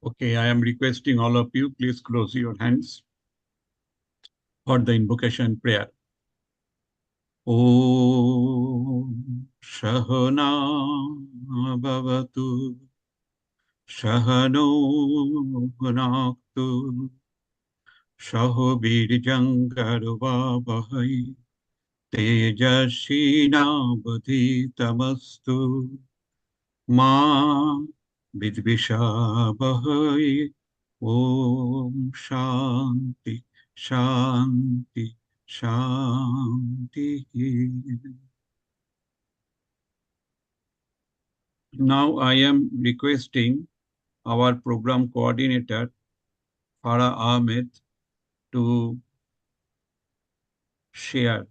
Okay, I am requesting all of you, please close your hands for the invocation prayer. Om Shahana Bhavatu Shahano Bhunaktu Shaho Birjangarvavahai Tejashina Tamastu Ma Vidvishabhai Om Shanti Shanti Shanti. Now I am requesting our program coordinator Farah Ahmed to share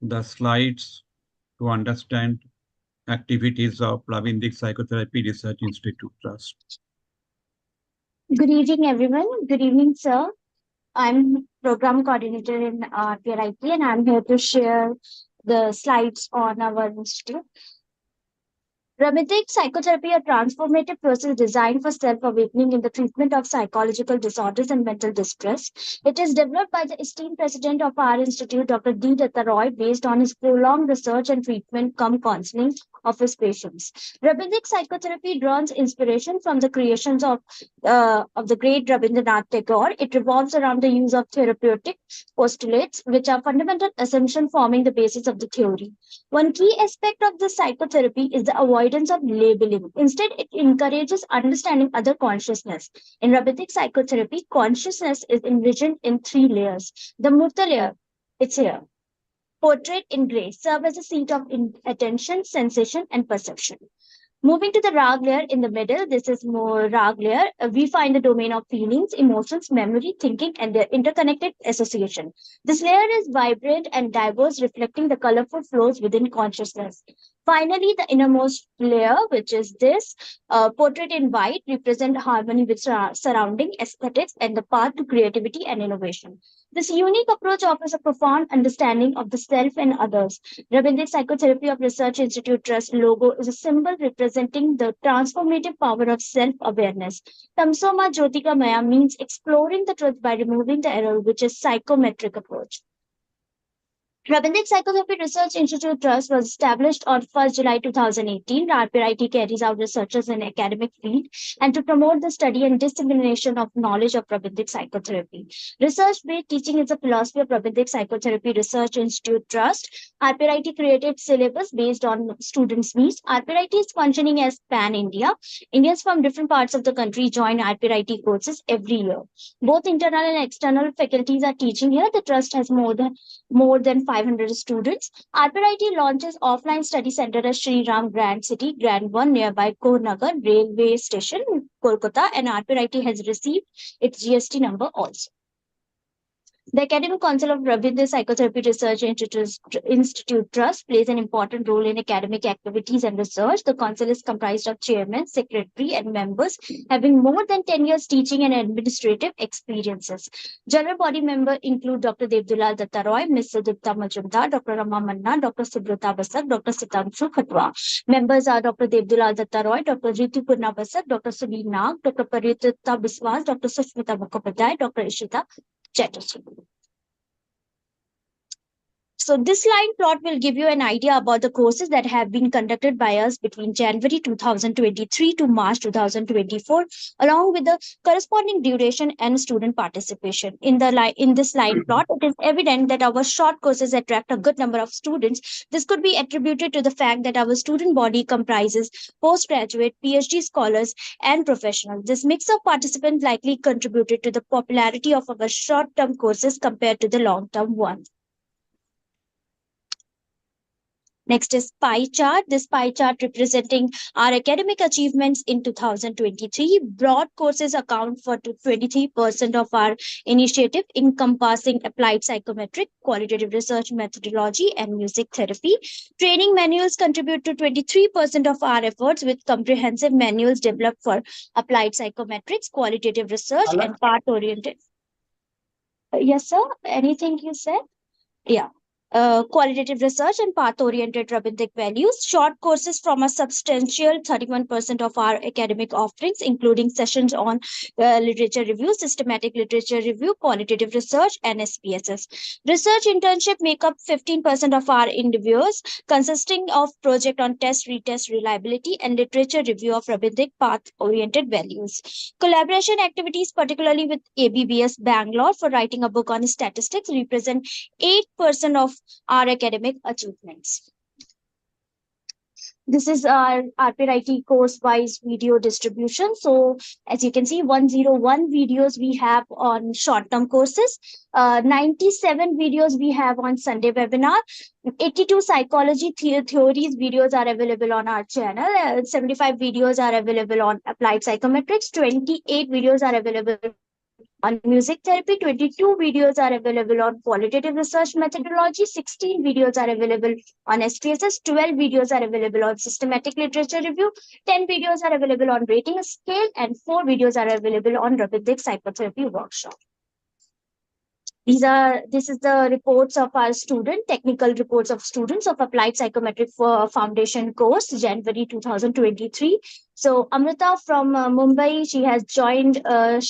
the slides to understand activities of Pravindik Psychotherapy Research Institute Trust. Good evening, everyone. Good evening, sir. I'm program coordinator in RPRIT, and I'm here to share the slides on our institute. Ramitic psychotherapy, a transformative process designed for self-awakening in the treatment of psychological disorders and mental distress. It is developed by the esteemed president of our institute, Dr. D. Datta Roy, based on his prolonged research and treatment cum counseling of his patients. Rabindranath psychotherapy draws inspiration from the creations of the great Rabindranath Tagore. It revolves around the use of therapeutic postulates, which are fundamental assumptions forming the basis of the theory. One key aspect of this psychotherapy is the avoidance of labeling. Instead, it encourages understanding other consciousness. In Rabbitic psychotherapy, consciousness is envisioned in three layers. The Murta layer, it's here. Portrait in gray serve as a seat of attention, sensation, and perception. Moving to the rag layer in the middle, this is more rag layer. We find the domain of feelings, emotions, memory, thinking, and their interconnected association. This layer is vibrant and diverse, reflecting the colorful flows within consciousness. Finally, the innermost layer, which is this portrait in white, represent harmony with surrounding aesthetics and the path to creativity and innovation. This unique approach offers a profound understanding of the self and others. Rabindranath Psychotherapy of Research Institute Trust logo is a symbol representing the transformative power of self-awareness. Tamsoma Jyotika Maya means exploring the truth by removing the error, which is psychometric approach. Rabindranath Psychotherapy Research Institute Trust was established on 1st July 2018. RPRIT carries out researches in academic field and to promote the study and dissemination of knowledge of Rabindranath psychotherapy. Research-based teaching is a philosophy of Rabindranath Psychotherapy Research Institute Trust. RPRIT created syllabus based on students' needs. RPRIT is functioning as pan-India. Indians from different parts of the country join RPRIT courses every year. Both internal and external faculties are teaching here. The trust has more than 500 students. RPRIT launches offline study center at Sri Ram Grand City, Grand 1 nearby Kohnagar Railway Station, Kolkata, and RPRIT has received its GST number also. The Academic Council of Rabindranath Psychotherapy Research Institute Trust plays an important role in academic activities and research. The council is comprised of chairman, secretary, and members having more than 10 years teaching and administrative experiences. General body members include Dr. Devdulal Datta Roy, Ms. Sudipta Majumdar, Dr. Rama Manna, Dr. Subrata Basak, Dr. Sitanshu Khatwa. Members are Dr. Devdulal Datta Roy, Dr. Ritu Purna Basak, Dr. Sunil Nag, Dr. Paritita Biswas, Dr. Sushmita Mukhopadhyay, Dr. Ishita Chatterjee. So this line plot will give you an idea about the courses that have been conducted by us between January 2023 to March 2024, along with the corresponding duration and student participation. In this line plot, it is evident that our short courses attract a good number of students. This could be attributed to the fact that our student body comprises postgraduate, PhD scholars, and professionals. This mix of participants likely contributed to the popularity of our short-term courses compared to the long-term ones. Next is pie chart. This pie chart representing our academic achievements in 2023. Broad courses account for 23% of our initiative, encompassing applied psychometric, qualitative research methodology, and music therapy. Training manuals contribute to 23% of our efforts, with comprehensive manuals developed for applied psychometrics, qualitative research, and part-oriented. Yes, sir. Anything you said? Yeah. qualitative research and path-oriented Rabindic values. Short courses from a substantial 31% of our academic offerings, including sessions on literature review, systematic literature review, qualitative research, and SPSS. Research internship make up 15% of our endeavors, consisting of project on test, retest, reliability, and literature review of Rabindic path-oriented values. Collaboration activities, particularly with ABBS Bangalore for writing a book on statistics, represent 8% of our academic achievements. This is our RPRIT course-wise video distribution. So as you can see, 101 videos we have on short-term courses, 97 videos we have on Sunday webinar, 82 psychology theories videos are available on our channel, 75 videos are available on applied psychometrics, 28 videos are available on music therapy, 22 videos are available on qualitative research methodology, 16 videos are available on SPSS, 12 videos are available on systematic literature review, 10 videos are available on rating scale, and 4 videos are available on Rabindic psychotherapy workshop. This is the reports of our technical reports of students of applied psychometric for foundation course, January 2023. So Amrita from Mumbai, she has joined, her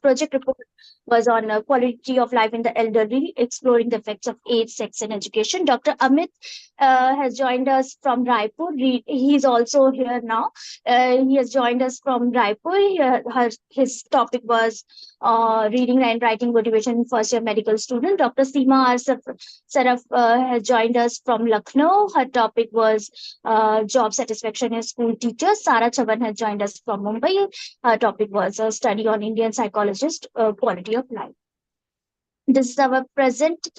project report was on quality of life in the elderly, exploring the effects of age, sex, and education. Dr. Amit has joined us from Raipur. He's also here now. He has joined us from Raipur. His topic was reading and writing motivation first year medical student. Dr. Seema Saraf has joined us from Lucknow. Her topic was job satisfaction as school teachers. Sara Chavan has joined us from Mumbai. Her topic was a study on Indian psychologist quality of life. This is our present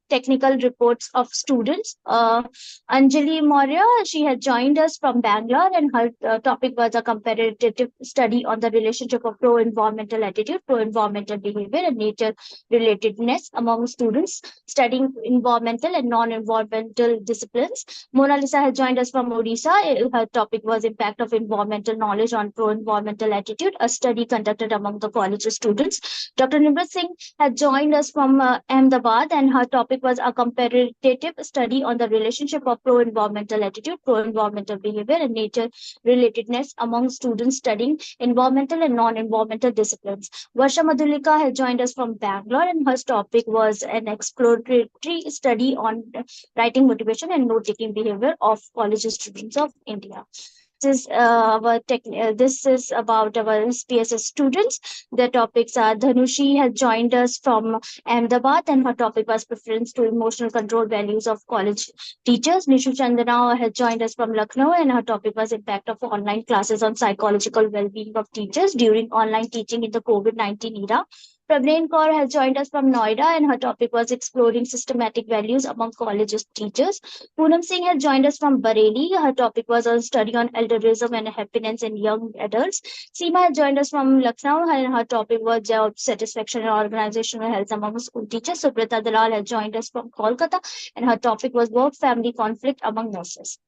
technical reports of students. Anjali Maurya, she had joined us from Bangalore, and her topic was a comparative study on the relationship of pro-environmental attitude, pro-environmental behavior, and nature relatedness among students studying environmental and non-environmental disciplines. Mona Lisa had joined us from Odisha. Her topic was impact of environmental knowledge on pro-environmental attitude, a study conducted among the college students. Dr. Nimrat Singh had joined us from Ahmedabad, and her topic was a comparative study on the relationship of pro-environmental attitude, pro-environmental behavior, and nature relatedness among students studying environmental and non-environmental disciplines. Varsha Madhulika has joined us from Bangalore, and her topic was an exploratory study on writing motivation and note-taking behavior of college students of India. This is about our SPSS students. Their topics are Dhanushi has joined us from Ahmedabad, and her topic was preference to emotional control values of college teachers. Nishu Chandana has joined us from Lucknow, and her topic was impact of online classes on psychological well-being of teachers during online teaching in the COVID-19 era. Praveen Kaur has joined us from Noida, and her topic was exploring systematic values among college teachers. Poonam Singh has joined us from Bareilly. Her topic was on study on elderism and happiness in young adults. Seema has joined us from Lucknow, and her topic was job satisfaction and organizational health among school teachers. Subrata Dalal has joined us from Kolkata, and her topic was work-family conflict among nurses.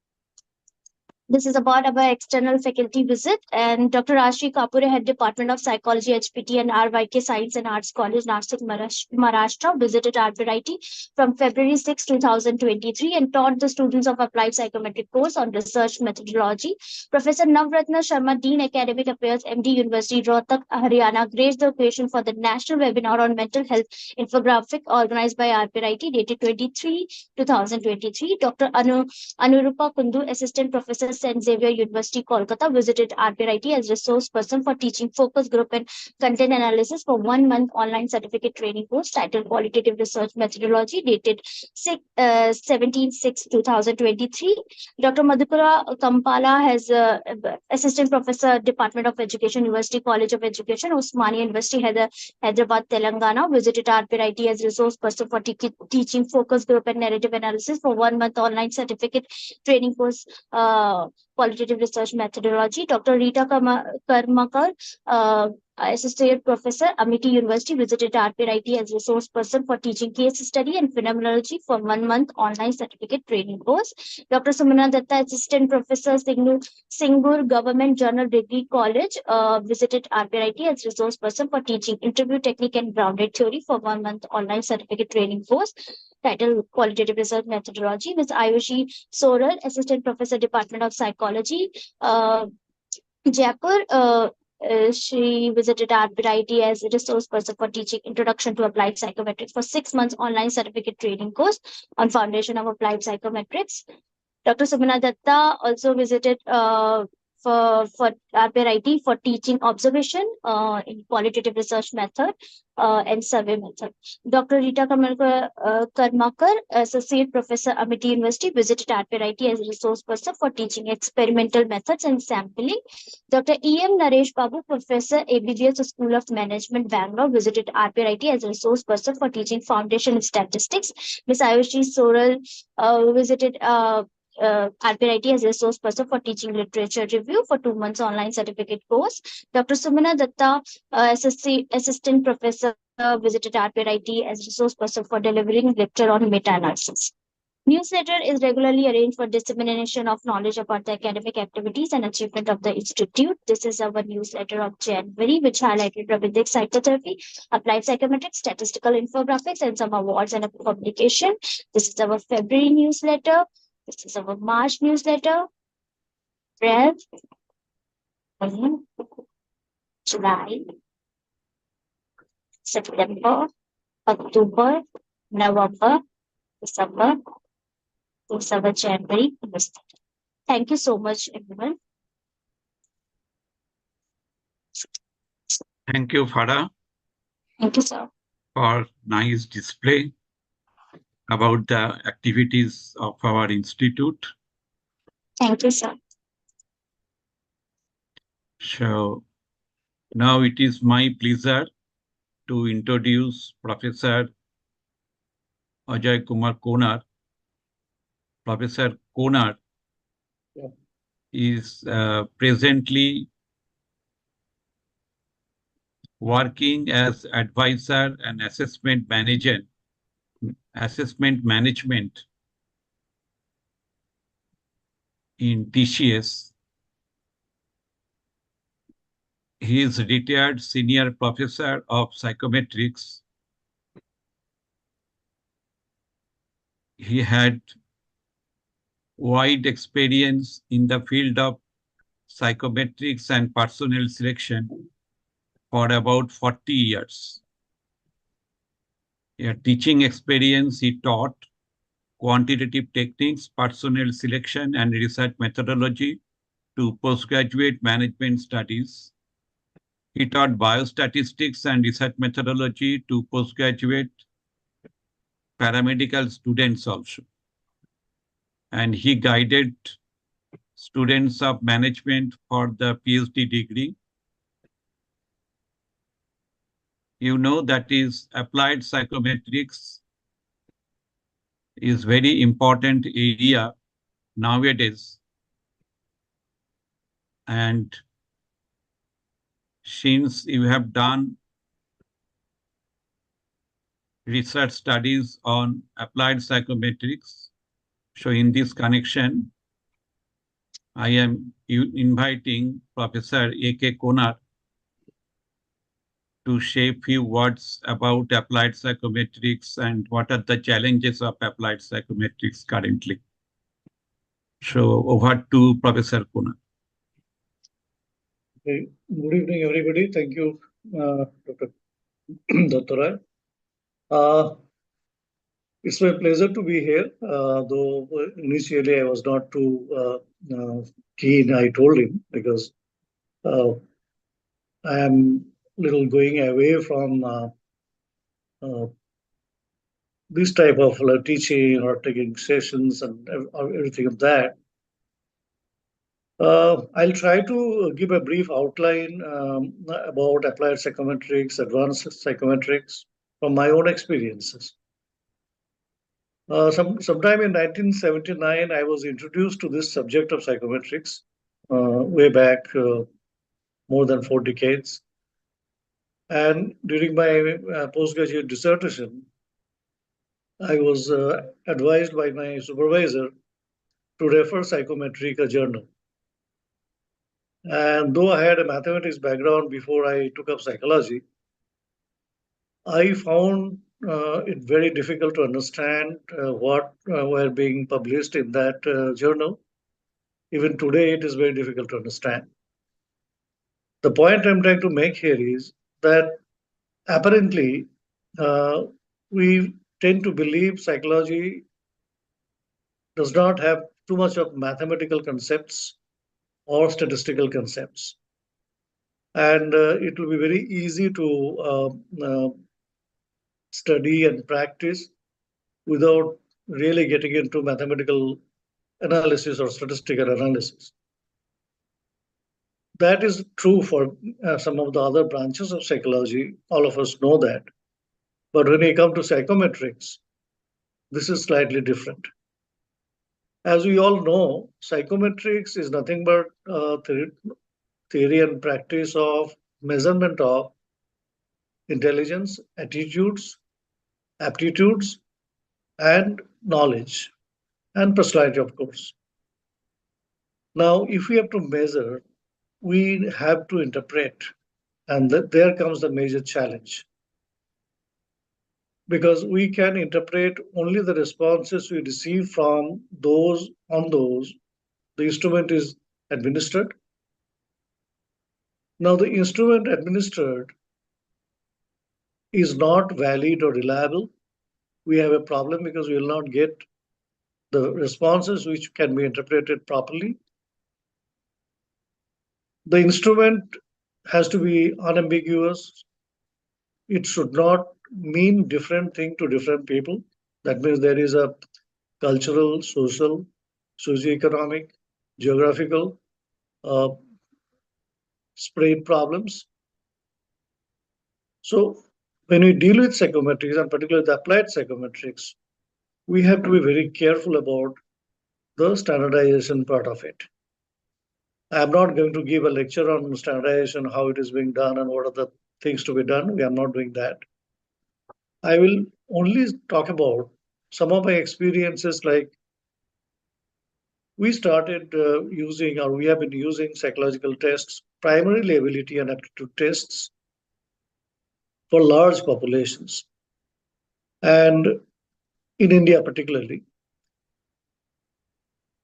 This is about our external faculty visit, and Dr. Rashi Kapure, Head Department of Psychology, HPT, and RYK Science and Arts College, Nashik, Maharashtra, visited RPRIT from February 6, 2023, and taught the students of applied psychometric course on research methodology. Professor Navratna Sharma, Dean Academic Affairs, MD, University, Rohtak, Haryana, graced the occasion for the national webinar on mental health infographic organized by RPRIT, dated 2023. Dr. Anurupa Kundu, Assistant Professor, St. Xavier University, Kolkata, visited RPRIT as resource person for teaching focus group and content analysis for 1 month online certificate training course titled Qualitative Research Methodology, dated 17/6/2023. Dr. Madhukara Kampala has Assistant Professor, Department of Education, University College of Education, Osmania University, Hyderabad, Telangana, visited RPRIT as resource person for teaching focus group and narrative analysis for 1 month online certificate training course, qualitative research methodology. Dr. Rita Karmakar, Associate Professor, Amity University, visited RPRIT as resource person for teaching case study and phenomenology for 1 month online certificate training course. Dr. Sumana Datta, Assistant Professor, Singur Government General Degree College, visited RPRIT as resource person for teaching interview technique and grounded theory for 1 month online certificate training course. title Qualitative Research Methodology. Ms. Ayushi Soral, Assistant Professor, Department of Psychology, Jaipur. She visited RPRIT as a resource person for teaching Introduction to Applied Psychometrics for 6 months online certificate training course on Foundation of Applied Psychometrics. Dr. Sumana Datta also visited for RPRIT for teaching observation in qualitative research method and survey method. Dr. Rita Karmakar, Associate Professor, Amity University, visited RPRIT as a resource person for teaching experimental methods and sampling. Dr. E.M. Naresh Babu, Professor, ABBS School of Management, Bangalore, visited RPRIT as a resource person for teaching foundation in statistics. Ms. Ayushi Soral visited RPRIT as a resource person for teaching literature review for 2 months online certificate course. Dr. Sumana Datta, Assistant Professor, visited RPRIT as a resource person for delivering lecture on meta-analysis. Newsletter is regularly arranged for dissemination of knowledge about the academic activities and achievement of the institute. This is our newsletter of January, which highlighted Ravidic psychotherapy, applied psychometrics, statistical infographics, and some awards and a publication. This is our February newsletter. This is our March newsletter. April, June, July, September, October, November, December, January. Thank you so much, everyone. Thank you, Farah, Thank you, sir. for nice display about the activities of our institute. Thank you, sir. So now it is my pleasure to introduce Professor Ajay Kumar Konar. Professor Konar is presently working as advisor and assessment management in TCS. He is retired senior professor of psychometrics. He had wide experience in the field of psychometrics and personnel selection for about 40 years. A teaching experience, he taught quantitative techniques, personnel selection, and research methodology to postgraduate management studies. He taught biostatistics and research methodology to postgraduate paramedical students also. And he guided students of management for the PhD degree. You know, that is applied psychometrics is very important area nowadays. And since you have done research studies on applied psychometrics, so in this connection, I am inviting Professor A.K. Konar to say a few words about applied psychometrics and what are the challenges of applied psychometrics currently. So over to Professor Konar. Okay. Good evening, everybody. Thank you, Dr. Rai. It's my pleasure to be here, though initially I was not too keen, I told him, because I am little going away from this type of teaching or taking sessions and everything of that. I'll try to give a brief outline about applied psychometrics, advanced psychometrics from my own experiences. Sometime in 1979, I was introduced to this subject of psychometrics way back more than 4 decades. And during my postgraduate dissertation, I was advised by my supervisor to refer psychometric a journal. And though I had a mathematics background before I took up psychology, I found it very difficult to understand what were being published in that journal. Even today, it is very difficult to understand. The point I'm trying to make here is that apparently uh, we tend to believe psychology does not have too much of mathematical concepts or statistical concepts. And it will be very easy to study and practice without really getting into mathematical analysis or statistical analysis. That is true for some of the other branches of psychology. All of us know that. But when we come to psychometrics, this is slightly different. As we all know, psychometrics is nothing but theory and practice of measurement of intelligence, attitudes, aptitudes, and knowledge, and personality, of course. Now, if we have to measure, we have to interpret, and there comes the major challenge. Because we can interpret only the responses we receive from those on those the instrument is administered. Now, the instrument administered is not valid or reliable. We have a problem because we will not get the responses which can be interpreted properly. The instrument has to be unambiguous. It should not mean different thing to different people. That means there is a cultural, social, socioeconomic, geographical uh, spread problems. So when we deal with psychometrics, and particularly the applied psychometrics, we have to be very careful about the standardization part of it. I'm not going to give a lecture on standardization, how it is being done, and what are the things to be done. We are not doing that. I will only talk about some of my experiences. Like we started using, or we have been using psychological tests, primarily ability and aptitude tests for large populations, and in India particularly.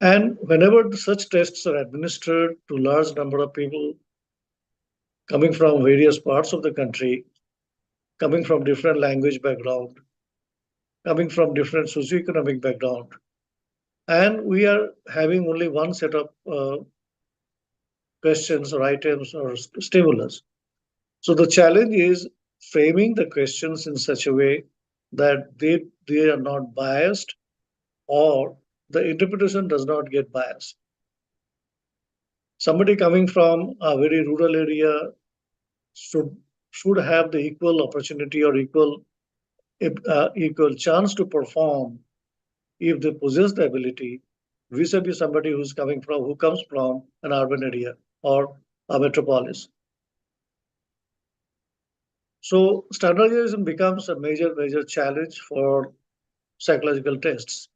And whenever such tests are administered to large number of people coming from various parts of the country, coming from different language background, coming from different socioeconomic background, and we are having only one set of questions or items or stimulus. So the challenge is framing the questions in such a way that they are not biased or the interpretation does not get biased. Somebody coming from a very rural area should should have the equal opportunity or equal chance to perform if they possess the ability vis-a-vis somebody who comes from an urban area or a metropolis. So standardization becomes a major challenge for psychological tests.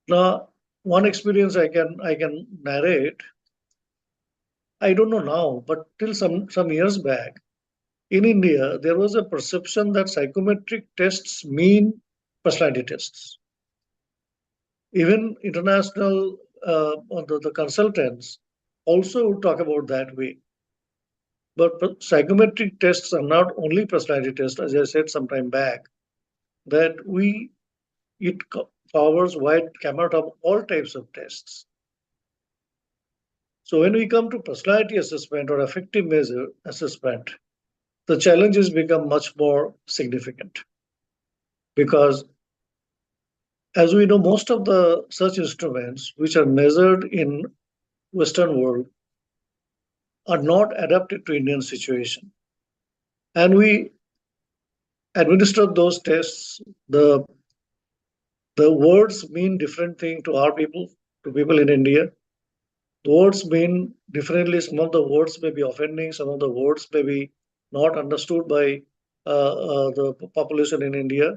Now, one experience I can narrate. I don't know now, but till some years back, in India, there was a perception that psychometric tests mean personality tests. Even international the consultants also would talk about that way. But psychometric tests are not only personality tests, as I said some time back, that it covers wide gamut of all types of tests. So when we come to personality assessment or affective measure assessment, the challenges become much more significant because as we know, most of the such instruments which are measured in Western world are not adapted to Indian situation. And we administer those tests. The words mean different thing to our people, to people in India. The words mean differently. Some of the words may be offending. Some of the words may be not understood by the population in India.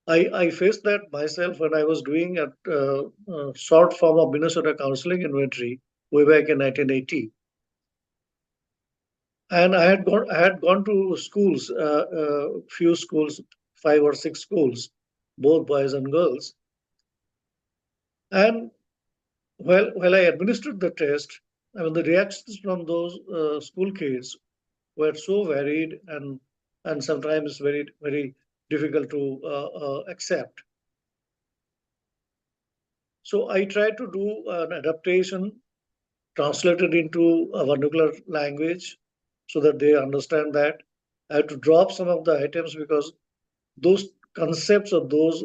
I faced that myself when I was doing a short form of Minnesota counseling inventory way back in 1980. And I had gone to schools, few schools 5 or 6 schools, both boys and girls. And while I administered the test, I mean, the reactions from those school kids were so varied and sometimes very difficult to accept. So I tried to do an adaptation translated into a vernacular language so that they understand that. I had to drop some of the items because those concepts or those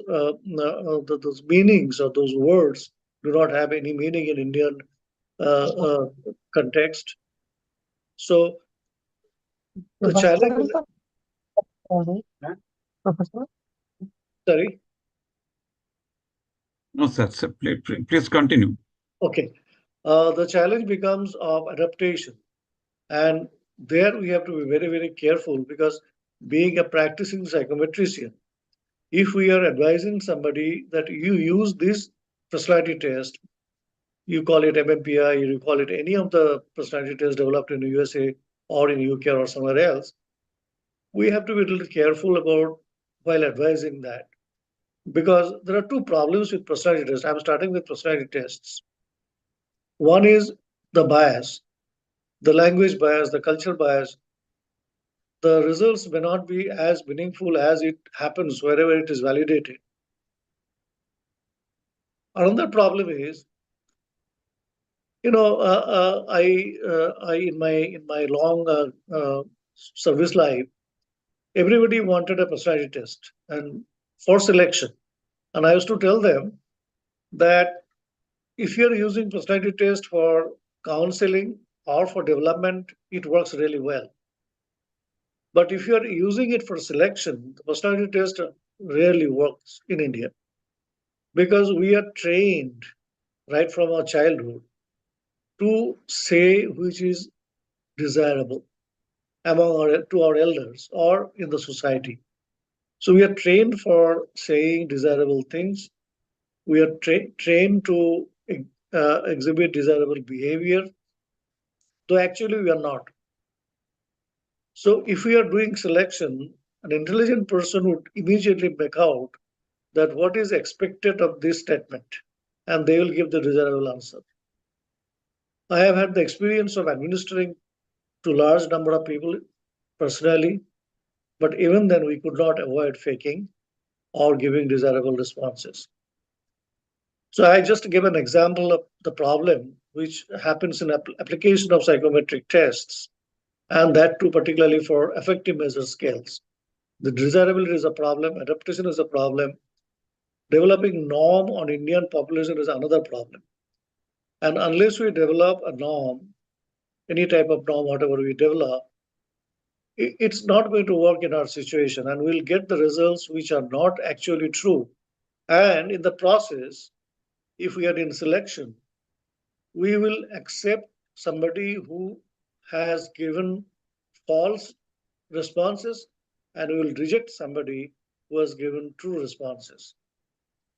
meanings or those words do not have any meaning in Indian context. So the challenge is, sorry, No, sir. Sir, please continue. okay. The challenge becomes of adaptation. And there we have to be very careful because being a practicing psychometrician, if we are advising somebody that you use this personality test, you call it MMPI, you call it any of the personality tests developed in the USA or in UK or somewhere else, we have to be a little careful about while advising that. Because there are two problems with personality tests. I'm starting with personality tests. One is the bias, the language bias, the cultural bias. The results may not be as meaningful as it happens wherever it is validated. Another problem is, I in my long service life, everybody wanted a personality test and for selection. And I used to tell them that if you're using personality test for counseling or for development, it works really well. But if you're using it for selection, the personality test rarely works in India because we are trained right from our childhood to say which is desirable among our elders or in the society. So we are trained for saying desirable things. We are trained to exhibit desirable behavior, though actually we are not. So if we are doing selection, an intelligent person would immediately make out that what is expected of this statement, and they will give the desirable answer. I have had the experience of administering to large number of people personally, but even then we could not avoid faking or giving desirable responses. So I just give an example of the problem which happens in application of psychometric tests, and that too particularly for effective measure scales. The desirability is a problem, adaptation is a problem, developing norm on Indian population is another problem. And unless we develop a norm, any type of norm, whatever we develop, it's not going to work in our situation, and we'll get the results which are not actually true. And in the process, if we are in selection, we will accept somebody who has given false responses, and we will reject somebody who has given true responses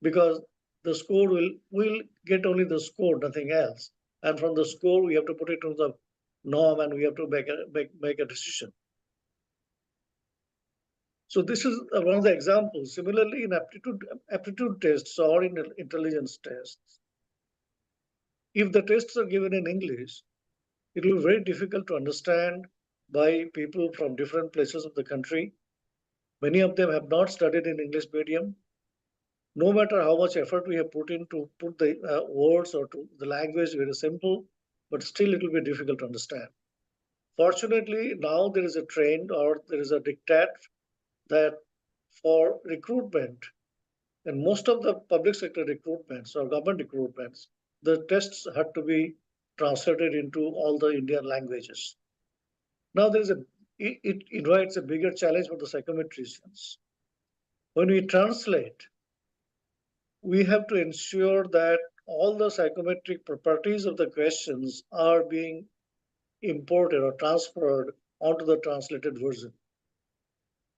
because the score will get only the score, nothing else. And from the score, we have to put it to the norm, and we have to make a decision. So this is one of the examples. Similarly, in aptitude tests or in intelligence tests, if the tests are given in English, it will be very difficult to understand by people from different places of the country. Many of them have not studied in English medium. No matter how much effort we have put in to put the words or to the language very simple, but still it will be difficult to understand. Fortunately, now there is a trend or there is a diktat that for recruitment, and most of the public sector recruitments or government recruitments, the tests had to be translated into all the Indian languages. Now there is it invites a bigger challenge for the psychometricians. When we translate, we have to ensure that all the psychometric properties of the questions are being imported or transferred onto the translated version.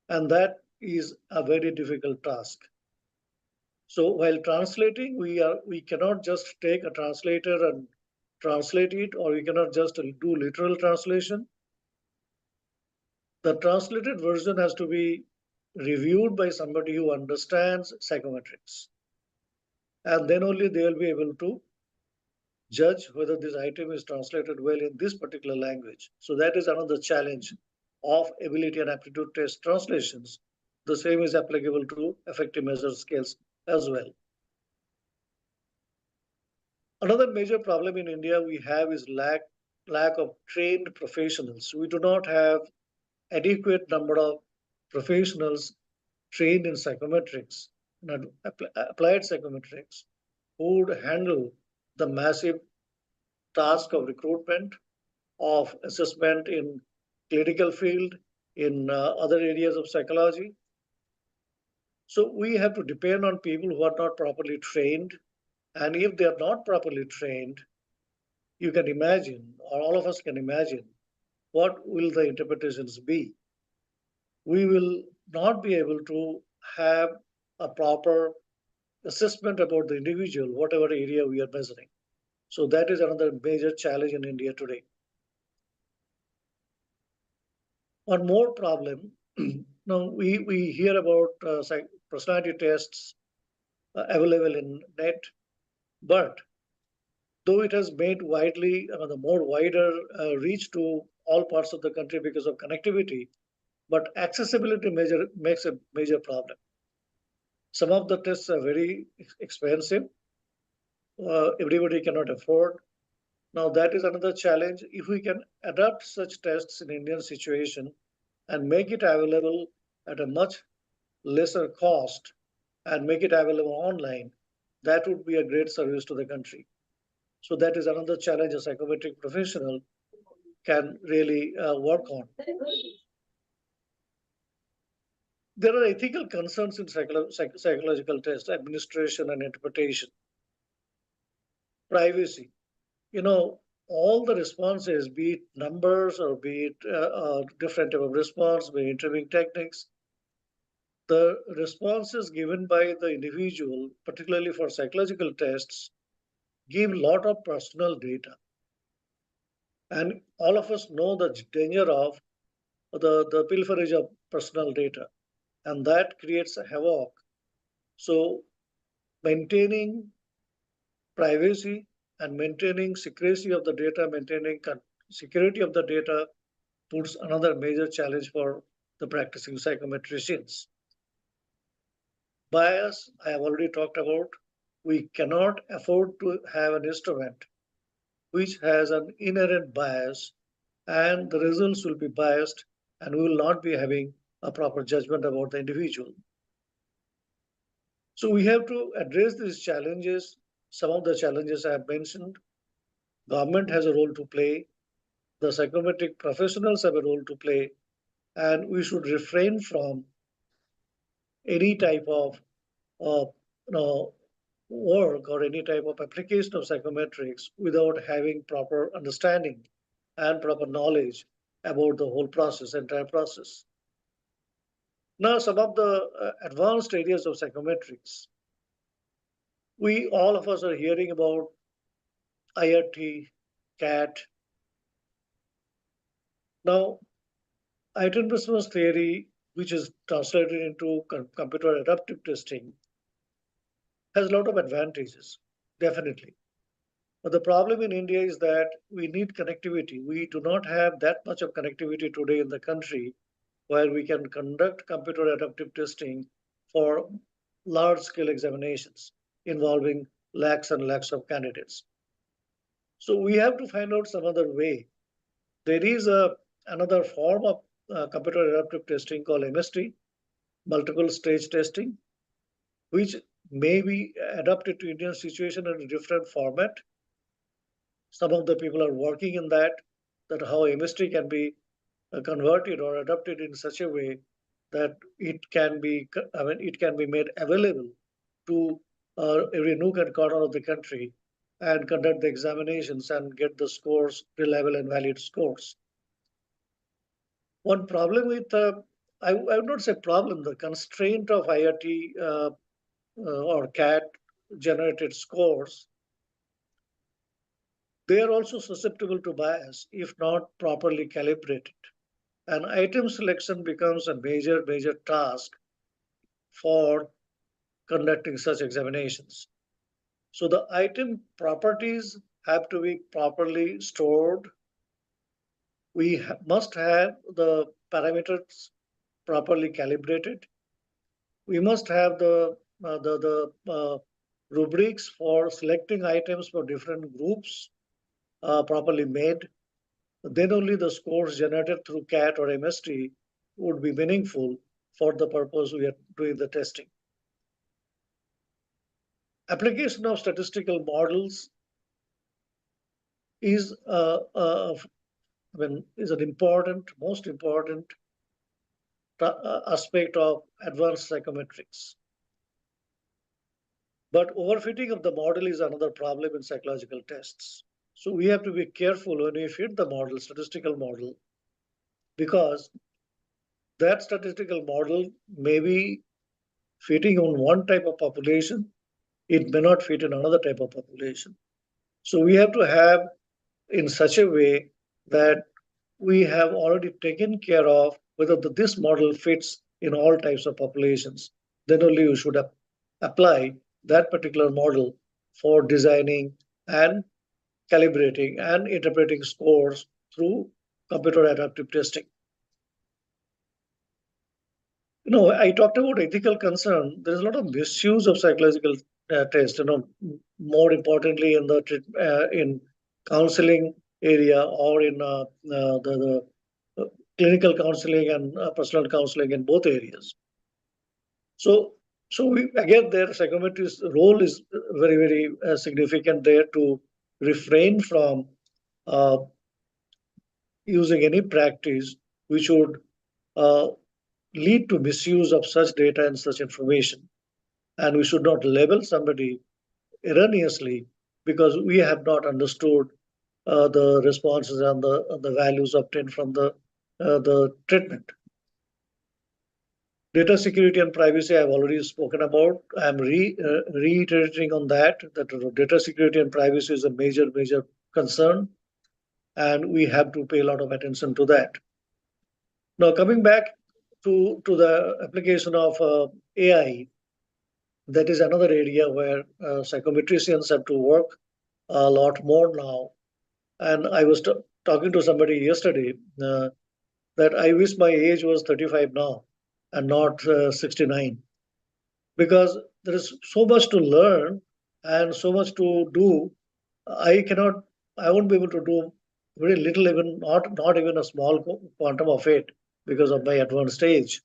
And that is a very difficult task. So while translating, we cannot just take a translator and translate it, or we cannot just do literal translation. The translated version has to be reviewed by somebody who understands psychometrics. And then only they will be able to judge whether this item is translated well in this particular language. So that is another challenge of ability and aptitude test translations. The same is applicable to effective measure scales as well. Another major problem in India we have is lack of trained professionals. We do not have adequate number of professionals trained in psychometrics and applied psychometrics who would handle the massive task of recruitment, of assessment in clinical field, in other areas of psychology. So we have to depend on people who are not properly trained. And if they are not properly trained, you can imagine, or all of us can imagine, what will the interpretations be? We will not be able to have a proper assessment about the individual, whatever area we are measuring. So that is another major challenge in India today. One more problem. Now we hear about personality tests available in net, but though it has made widely the more wider reach to all parts of the country because of connectivity, but accessibility makes a major problem. Some of the tests are very expensive. Everybody cannot afford. Now that is another challenge. If we can adapt such tests in Indian situation and make it available at a much lesser cost and make it available online, that would be a great service to the country. So that is another challenge a psychometric professional can really work on. There are ethical concerns in psychological tests, administration and interpretation, privacy. You know, all the responses, be it numbers or be it different type of response, be it interviewing techniques, the responses given by the individual, particularly for psychological tests, give a lot of personal data. And all of us know the danger of the pilferage of personal data, and that creates a havoc. So maintaining privacy and maintaining secrecy of the data, maintaining security of the data puts another major challenge for the practicing psychometricians. Bias, I have already talked about. We cannot afford to have an instrument which has an inherent bias, and the results will be biased, and we will not be having a proper judgment about the individual. So we have to address these challenges. Some of the challenges I have mentioned. Government has a role to play. The psychometric professionals have a role to play, and we should refrain from any type of uh, you know, work or any type of application of psychometrics without having proper understanding and proper knowledge about the whole process, entire process. Now, some of the advanced areas of psychometrics. We all of us are hearing about IRT, CAT. Now, item response theory, which is translated into computer adaptive testing, has a lot of advantages, definitely. But the problem in India is that we need connectivity. We do not have that much of connectivity today in the country where we can conduct computer adaptive testing for large scale examinations involving lakhs and lakhs of candidates. So we have to find out some other way. There is another form of computer adaptive testing called MST, multiple stage testing, which may be adapted to Indian situation in a different format. Some of the people are working in that how MST can be converted or adapted in such a way that it can be made available to every nook and corner of the country and conduct the examinations and get the scores, reliable and valid scores. One problem with, I would not say problem, the constraint of IRT or CAT generated scores, they are also susceptible to bias if not properly calibrated. And item selection becomes a major task for conducting such examinations. So the item properties have to be properly stored. We must have the parameters properly calibrated. We must have the rubrics for selecting items for different groups properly made. Then only the scores generated through CAT or MST would be meaningful for the purpose we are doing the testing. Application of statistical models is is an important, most important aspect of advanced psychometrics. But overfitting of the model is another problem in psychological tests. So we have to be careful when we fit the model, statistical model, because that statistical model may be fitting on one type of population, it may not fit in another type of population. So we have to have in such a way that we have already taken care of whether this model fits in all types of populations. Then only you should apply that particular model for designing and calibrating and interpreting scores through computer adaptive testing. I talked about ethical concern. There's a lot of misuse of psychological tests. More importantly, in the in counseling area or in the clinical counseling and personal counseling in both areas. So, again, their psychometrist's role is very, very significant there to refrain from uh, using any practice which would uh, lead to misuse of such data and such information. And we should not label somebody erroneously because we have not understood the responses and the values obtained from the treatment. Data security and privacy I've already spoken about. I'm reiterating on that data security and privacy is a major concern, and we have to pay a lot of attention to that. Now coming back to the application of AI, that is another area where psychometricians have to work a lot more now. And I was talking to somebody yesterday that I wish my age was 35 now and not 69, because there is so much to learn and so much to do. I won't be able to do very little, even not even a small quantum of it because of my advanced age.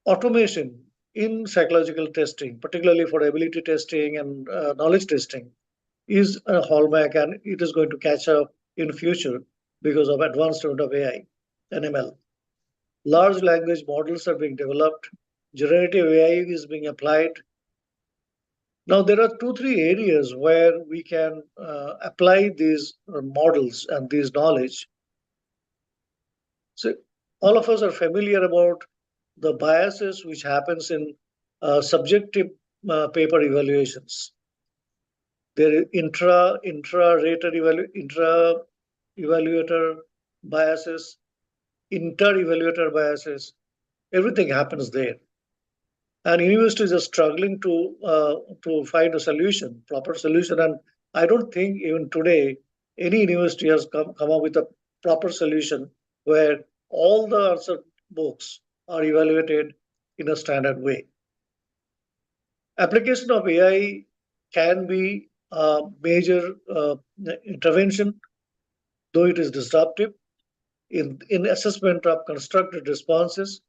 Automation in psychological testing, particularly for ability testing and knowledge testing, is a hallmark, and it is going to catch up in future because of advanced development of AI and ML. Large language models are being developed. Generative AI is being applied. Now, there are 2, 3 areas where we can apply these models and these knowledge. So, all of us are familiar about the biases which happens in subjective paper evaluations. There is intra evaluator biases, inter evaluator biases. Everything happens there, and universities are struggling to find a solution, proper solution. And I don't think even today any university has come up with a proper solution where all the answer books are evaluated in a standard way. Application of AI can be a major intervention, though it is disruptive in assessment of constructed responses,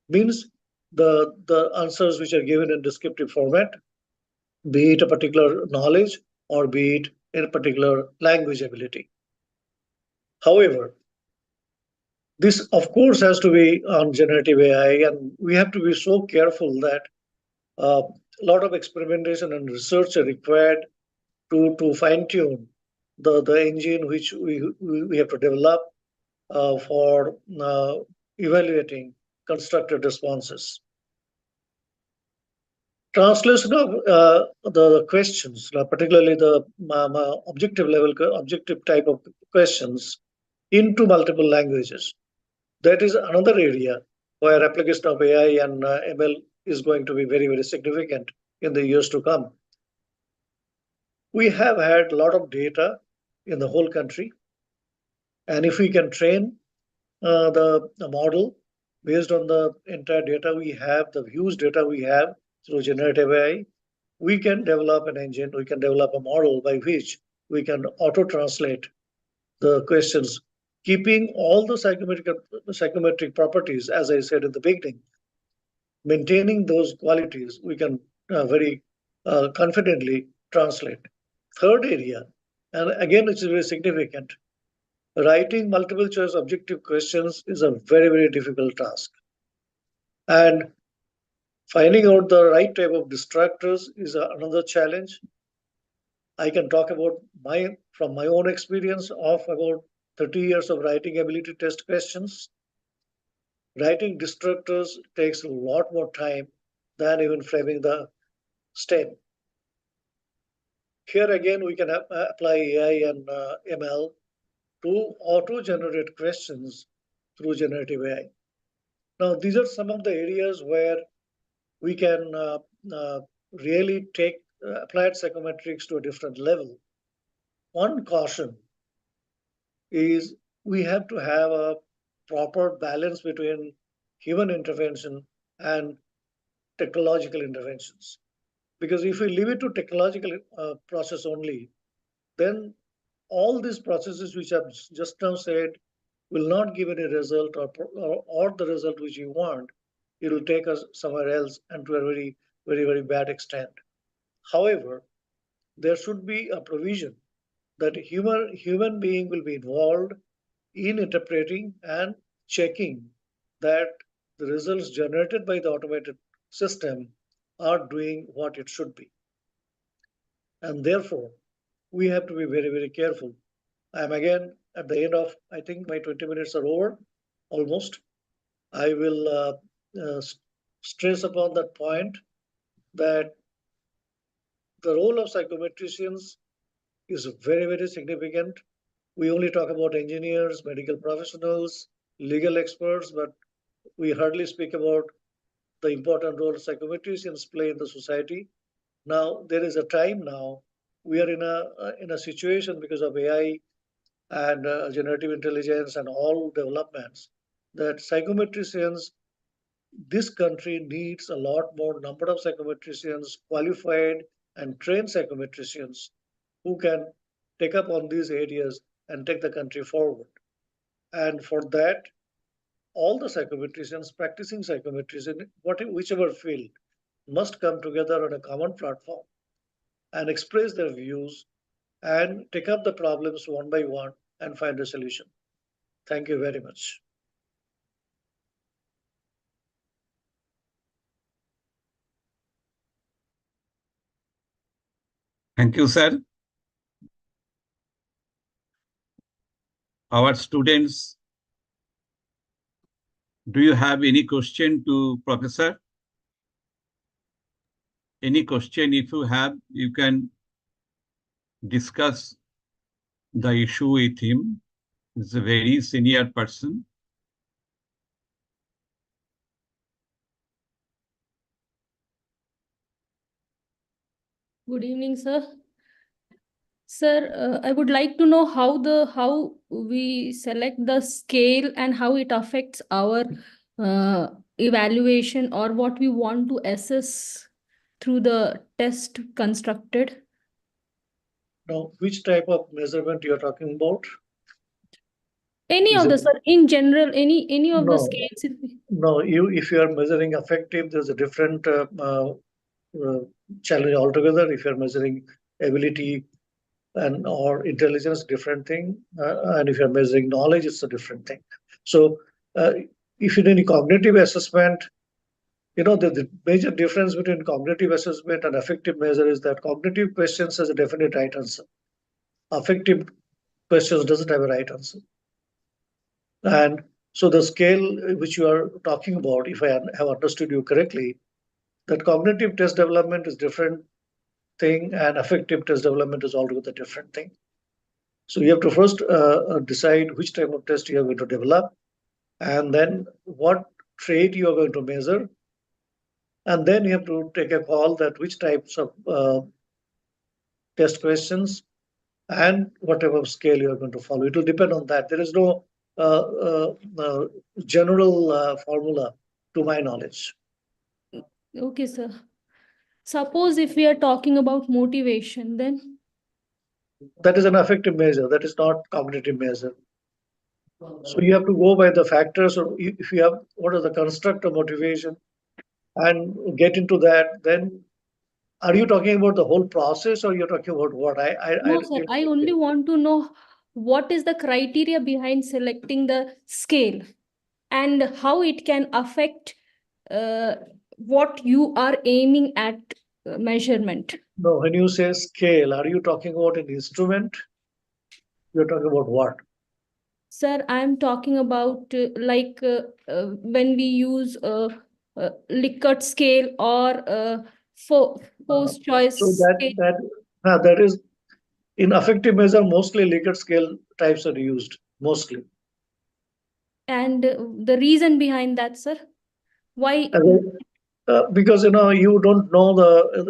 means the answers which are given in descriptive format, be it a particular knowledge or be it in a particular language ability. However, this of course has to be on generative AI, and we have to be so careful that a lot of experimentation and research are required to fine tune the engine which we have to develop for evaluating constructed responses. Translation of the questions, particularly the objective type of questions, into multiple languages. That is another area where application of AI and ML is going to be very, very significant in the years to come. We have had a lot of data in the whole country, and if we can train the model based on the entire data we have, the huge data we have through generative AI, we can develop an engine, we can develop a model by which we can auto translate the questions, keeping all the psychometric properties, as I said in the beginning, maintaining those qualities, we can very confidently translate. Third area, and again, it's very significant. Writing multiple choice objective questions is a very, very difficult task. And finding out the right type of distractors is another challenge. I can talk about from my own experience of about 30 years of writing ability test questions. Writing distractors takes a lot more time than even framing the stem. Here again, we can apply AI and ML to auto-generate questions through generative AI. Now, these are some of the areas where we can really take applied psychometrics to a different level. One caution is we have to have a proper balance between human intervention and technological interventions. Because if we leave it to technological process only, then all these processes which I've just now said will not give any result or the result which you want. It will take us somewhere else and to a very, very, very bad extent. However, there should be a provision that human being will be involved in interpreting and checking that the results generated by the automated system are doing what it should be. And therefore, we have to be very, very careful. I'm again at the end of, I think my 20 minutes are over almost. I will stress upon that point that the role of psychometricians is very, very significant. We only talk about engineers, medical professionals, legal experts, but we hardly speak about the important role psychometricians play in the society. Now, there is a time now, we are in a situation because of AI and generative intelligence and all developments that psychometricians, this country needs a lot more number of psychometricians, qualified and trained psychometricians who can take up on these areas and take the country forward. And for that, all the psychometricians practicing psychometry in whichever field must come together on a common platform and express their views and take up the problems one by one and find a solution. Thank you very much. Thank you, sir. Our students, do you have any question to Professor? Any question if you have, you can discuss the issue with him. He's a very senior person. Good evening, sir. Sir, I would like to know how we select the scale and how it affects our evaluation or what we want to assess through the test constructed. Now, which type of measurement you are talking about? Any Is of the, it- sir, in general, any of the No. scales. No, if you are measuring affective, there's a different challenge altogether. If you're measuring ability and or intelligence, different thing. And if you're measuring knowledge, it's a different thing. So if you do any cognitive assessment, the major difference between cognitive assessment and affective measure is that cognitive questions has a definite right answer. Affective questions doesn't have a right answer. And so the scale which you are talking about, if I have understood you correctly, that cognitive test development is different thing and affective test development is altogether different thing. So you have to first decide which type of test you are going to develop and then what trait you are going to measure, and then you have to take a call that which types of test questions and whatever scale you are going to follow. It will depend on that. There is no uh, uh, uh, general formula, to my knowledge. Okay, sir. Suppose if we are talking about motivation, then That is an affective measure. That is not cognitive measure. So you have to go by the factors, or if you have what is the construct of motivation, and get into that. Then, are you talking about the whole process, or you're talking about what? I no, sir. didn't I get only it. want to know what is the criteria behind selecting the scale and how it can affect uh, what you are aiming at measurement. No, when you say scale, are you talking about an instrument? You're talking about what? Sir, I'm talking about when we use a Likert scale or Uh, force choice so that scale. that that is in affective measure. Mostly Likert scale types are used. Mostly. And the reason behind that, sir, why? As because you don't know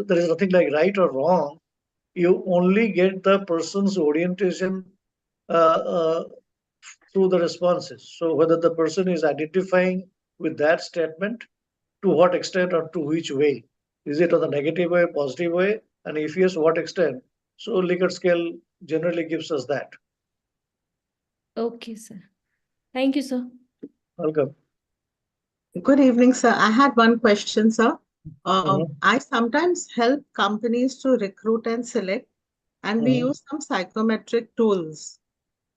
there is nothing like right or wrong. You only get the person's orientation uh, uh, through the responses. So whether the person is identifying with that statement, to what extent or to which way, is it on the negative way, positive way, and if yes, what extent? So Likert scale generally gives us that. Okay, sir. Thank you, sir. Welcome. Good evening, sir. I had one question, sir. Mhm. I sometimes help companies to recruit and select, and we Mhm. use some psychometric tools.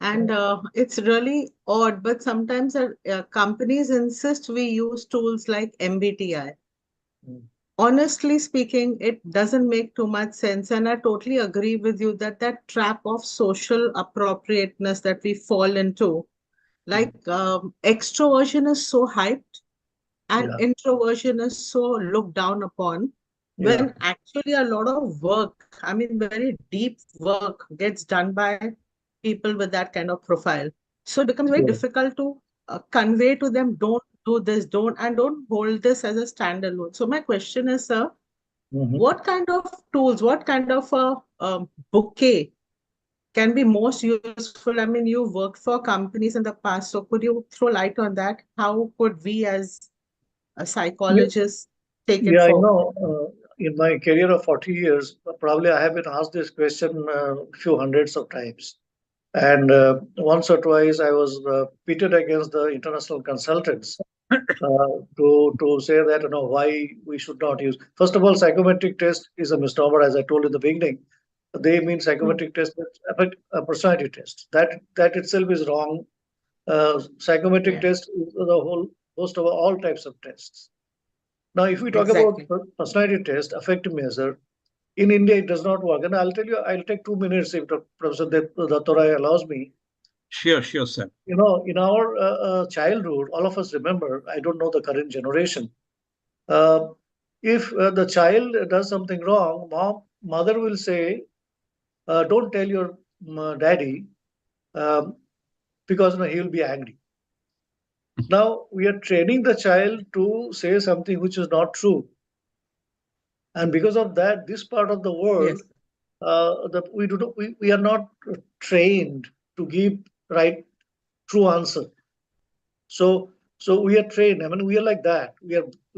And it's really odd, but sometimes companies insist we use tools like MBTI. Mhm. Honestly speaking, it doesn't make too much sense. And I totally agree with you that that trap of social appropriateness that we fall into, like extroversion is so hyped and Yeah, introversion is so looked down upon yeah, when actually a lot of work, I mean, very deep work gets done by people with that kind of profile. So it becomes very yeah. difficult to convey to them, don't do this, don't hold this as a standalone. So my question is, sir, Mhm. what kind of tools, what kind of a bouquet can be most useful? I mean, you worked for companies in the past, so could you throw light on that? How could we as a Yeah, psychologist take it yeah, forward? in my career of 40 years, probably I have been asked this question a few hundreds of times. And once or twice, I was pitted against the international consultants to say that why we should not use. First of all, psychometric test is a misnomer, as I told in the beginning. They mean Hmm. psychometric test that affect a personality test. That itself is wrong. Psychometric Yeah, test is the whole host of all types of tests. Now, if we talk about exactly. personality test, affective measure, in India it does not work. And I'll tell you, I'll take 2 minutes if Professor Dattorai allows me. Sure, sure, sir. In our childhood, all of us remember, I don't know the current generation, uh, if the child does something wrong, mother will say, don't tell your daddy, um, because he will be angry. Now we are training the child to say something which is not true. And because of that, this part of the world, Yes. that we are not trained to give right true answer. So we are trained. I mean, we are like that. We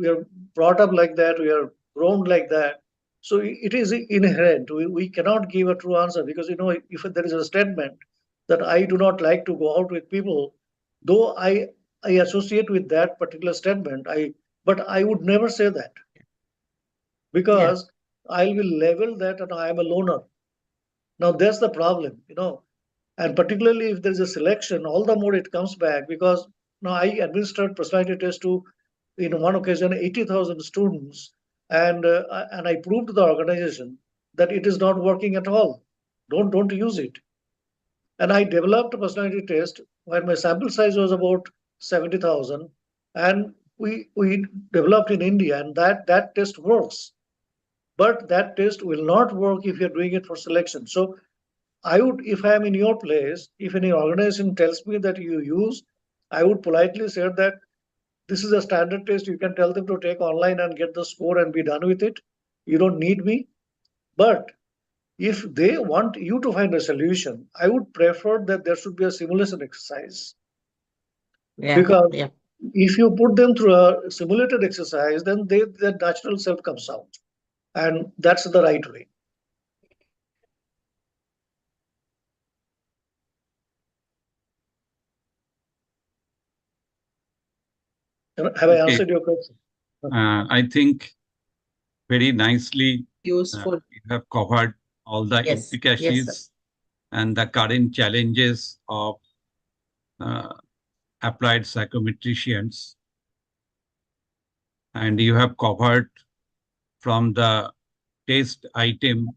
are brought up like that. We are grown like that. So it is inherent. We cannot give a true answer because if there is a statement that I do not like to go out with people, though I associate with that particular statement, but I would never say that Yeah. because I will level that and I am a loner. Now that's the problem. And particularly if there is a selection, all the more it comes back because now I administered personality test to, in one occasion, 80,000 students, and I proved to the organization that it is not working at all. Don't use it. And I developed a personality test where my sample size was about 70,000, and we developed in India, and that test works. But that test will not work if you're doing it for selection. So I would, if I am in your place, if any organization tells me that you use, I would politely say that this is a standard test. You can tell them to take online and get the score and be done with it. You don't need me. But if they want you to find a solution, I would prefer that there should be a simulation exercise. Because if you put them through a simulated exercise, then their natural self comes out. And that's the right way. Have I answered your question? I think very nicely Useful. you have covered all the Yes. efficacies and the current challenges of applied psychometricians. And you have covered from the test item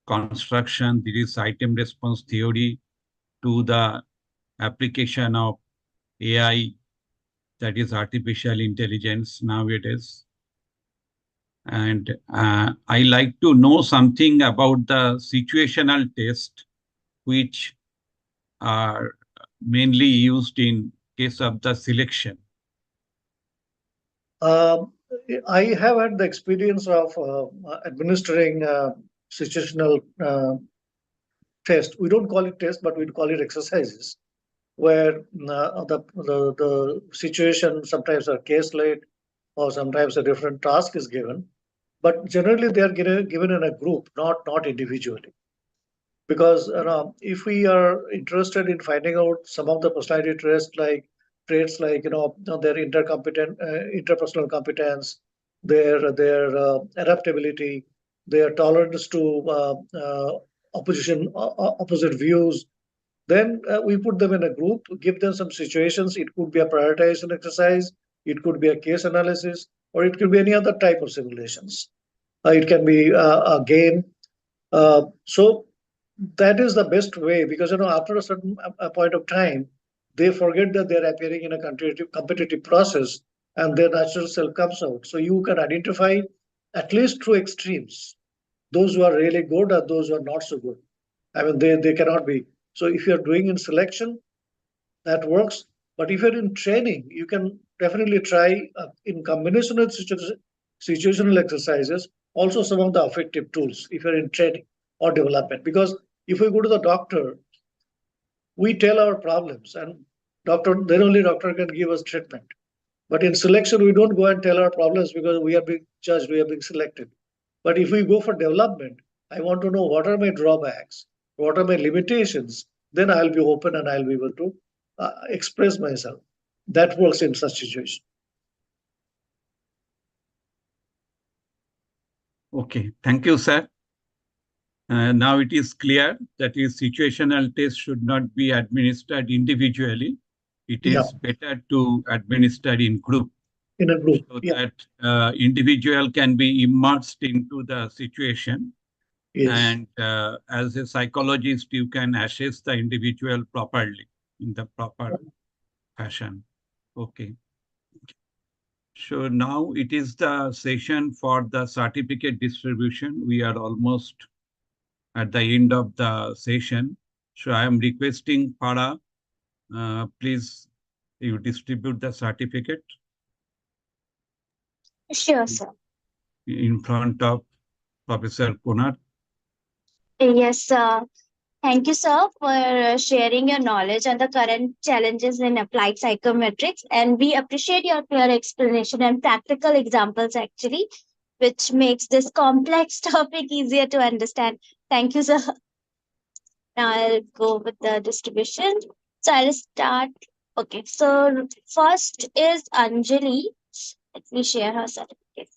construction, there is item response theory, to the application of AI, that is artificial intelligence nowadays. And I like to know something about the situational test, which are mainly used in case of the selection. I have had the experience of administering situational test. We don't call it test, but we call it exercises, where the situation sometimes a case late or sometimes a different task is given, but generally they are given in a group, not individually. Because if we are interested in finding out some of the personality traits like their interpersonal competence, their adaptability, their tolerance to opposite views, then we put them in a group, give them some situations. It could be a prioritization exercise, it could be a case analysis, or it could be any other type of simulations. It can be a game. So that is the best way, because after a certain point of time, they forget that they're appearing in a competitive process, and their natural self comes out. So you can identify at least two extremes: those who are really good and those who are not so good. I mean, they cannot be. So if you're doing in selection, that works. But if you're in training, you can definitely try in combination with situational exercises, also some of the affective tools if you're in training or development. Because if we go to the doctor, we tell our problems, and then only doctor can give us treatment. But in selection, we don't go and tell our problems because we are being judged, we are being selected. But if we go for development, I want to know what are my drawbacks, what are my limitations, then I'll be open and I'll be able to express myself. That works in such situation. Okay, thank you, sir. Now it is clear that is situational test should not be administered individually. It is better to administer in group. In a group, so that individual can be immersed into the situation. Yes. And as a psychologist, you can assess the individual properly in the proper fashion. Okay. So now it is the session for the certificate distribution. We are almost at the end of the session. So I am requesting Farah, please you distribute the certificate. Sure, sir. In front of Professor Kunal. Yes, sir. Thank you, sir, for sharing your knowledge on the current challenges in applied psychometrics. And we appreciate your clear explanation and practical examples, actually, which makes this complex topic easier to understand. Thank you, sir. Now I'll go with the distribution. So I'll start. Okay, so first is Anjali. Let me share her certificate.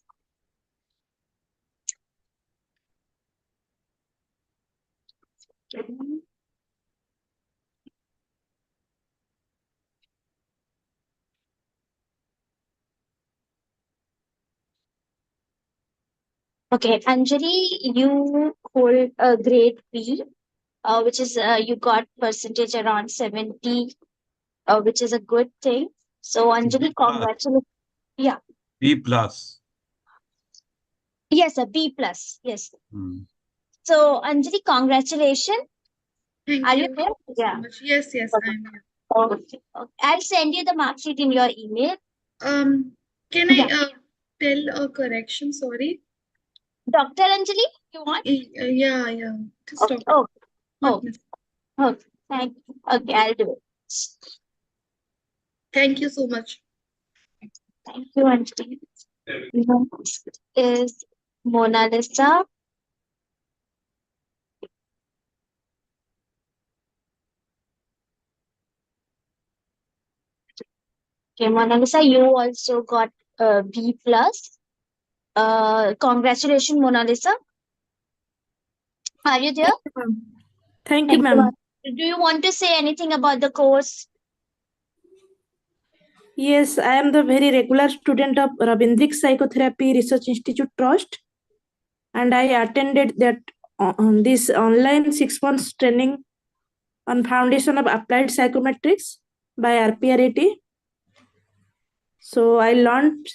Okay, Anjali, you hold a grade B, which is you got percentage around 70, which is a good thing. So Anjali, congratulations. Yeah. B plus. Yes, a B plus. Yes. So Anjali, congratulations. Thank Are you. you there? So Yeah. much. Yes, I'm here. Okay. I'll send you the mark sheet in your email. Can I Yeah. tell a correction? Sorry. Dr. Anjali, you want? Yeah. Just Okay. stop. Oh, Not oh, miss. okay. Thank you. Okay, I'll do it. Thank you so much. Thank you, Anjali. Next is Mona Lisa. Okay, Mona Lisa, you also got B plus. Congratulations, Mona Lisa. Are you there? Thank you, Thank you. ma'am. Do you want to say anything about the course? Yes, I am the very regular student of Rabindrik Psychotherapy Research Institute Trust, and I attended that this online 6 months training on Foundation of Applied Psychometrics by RPRIT. So I learned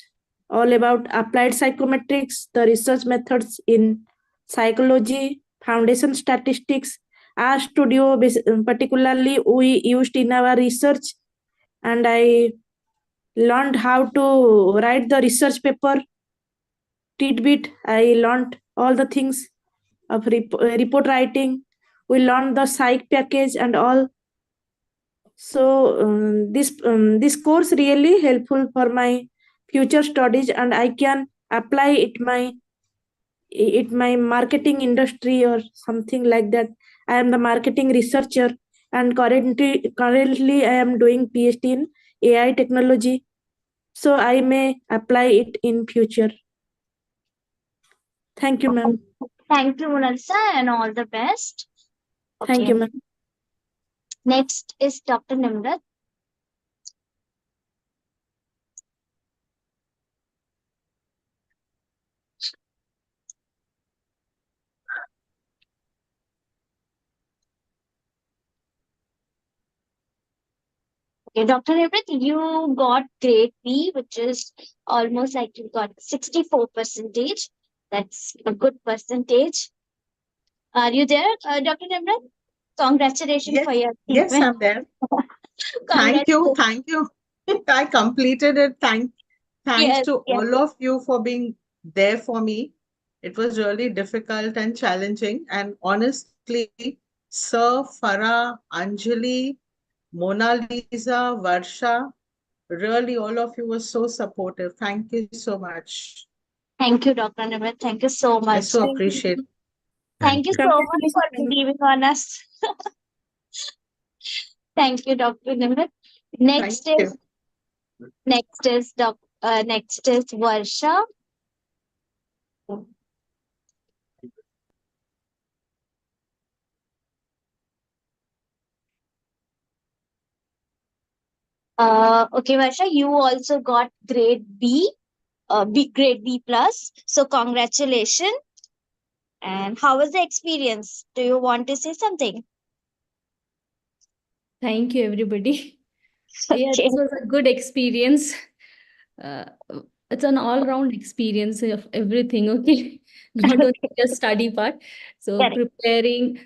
all about applied psychometrics, the research methods in psychology, foundation statistics, R Studio, particularly we used in our research, and I learned how to write the research paper tidbit. I learned all the things of report writing. We learned the psych package and all. So this course really helpful for my future studies, and I can apply it my marketing industry or something like that. I am the marketing researcher, and currently I am doing PhD in AI technology, so I may apply it in future. Thank you, ma'am. Thank you, Mona Lisa, and all the best. Thank you, ma'am. Next is Dr. Nimrat. Okay, Dr. Nimrat, you got grade B, which is almost like you got 64 percentage. That's a good percentage. Are you there, Dr. Nimrat? Congratulations Yes, for your yes, achievement. I'm there. Thank you, Congratulations. thank you. I completed it. Thanks Yes, to yes. all of you for being there for me. It was really difficult and challenging. And honestly, Sir, Farah, Anjali, Mona Lisa, Varsha, really all of you were so supportive. Thank you so much. Thank you, Dr. Nimrat. Thank you so I much. so Thank appreciate. you. Thank you so much Congratulations, for ma'am. believing on us. Thank you, Dr. Nimrat. Thank Next you. is next is Varsha. Okay, Varsha, you also got grade B, grade B plus. So congratulations. And how was the experience? Do you want to say something? Thank you, everybody. Yeah, Okay. this was a good experience. Uh, it's an all-round experience of everything, okay? Not only just study part. So Correct. preparing,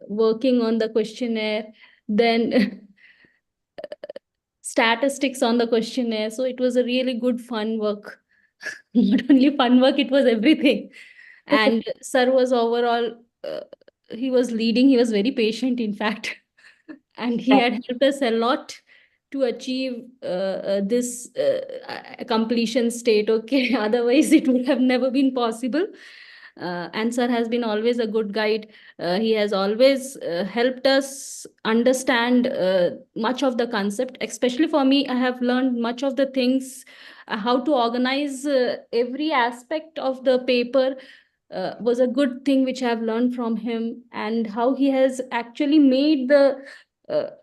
working on the questionnaire, then statistics on the questionnaire. So it was a really good fun work. Not only fun work, it was everything. And sir was overall, he was leading, he was very patient, in fact. And he had helped us a lot to achieve this completion state, okay? Otherwise, it would have never been possible. And sir has been always a good guide. He has always helped us understand much of the concept. Especially for me, I have learned much of the things, how to organize every aspect of the paper. Was a good thing which I have learned from him, and how he has actually made the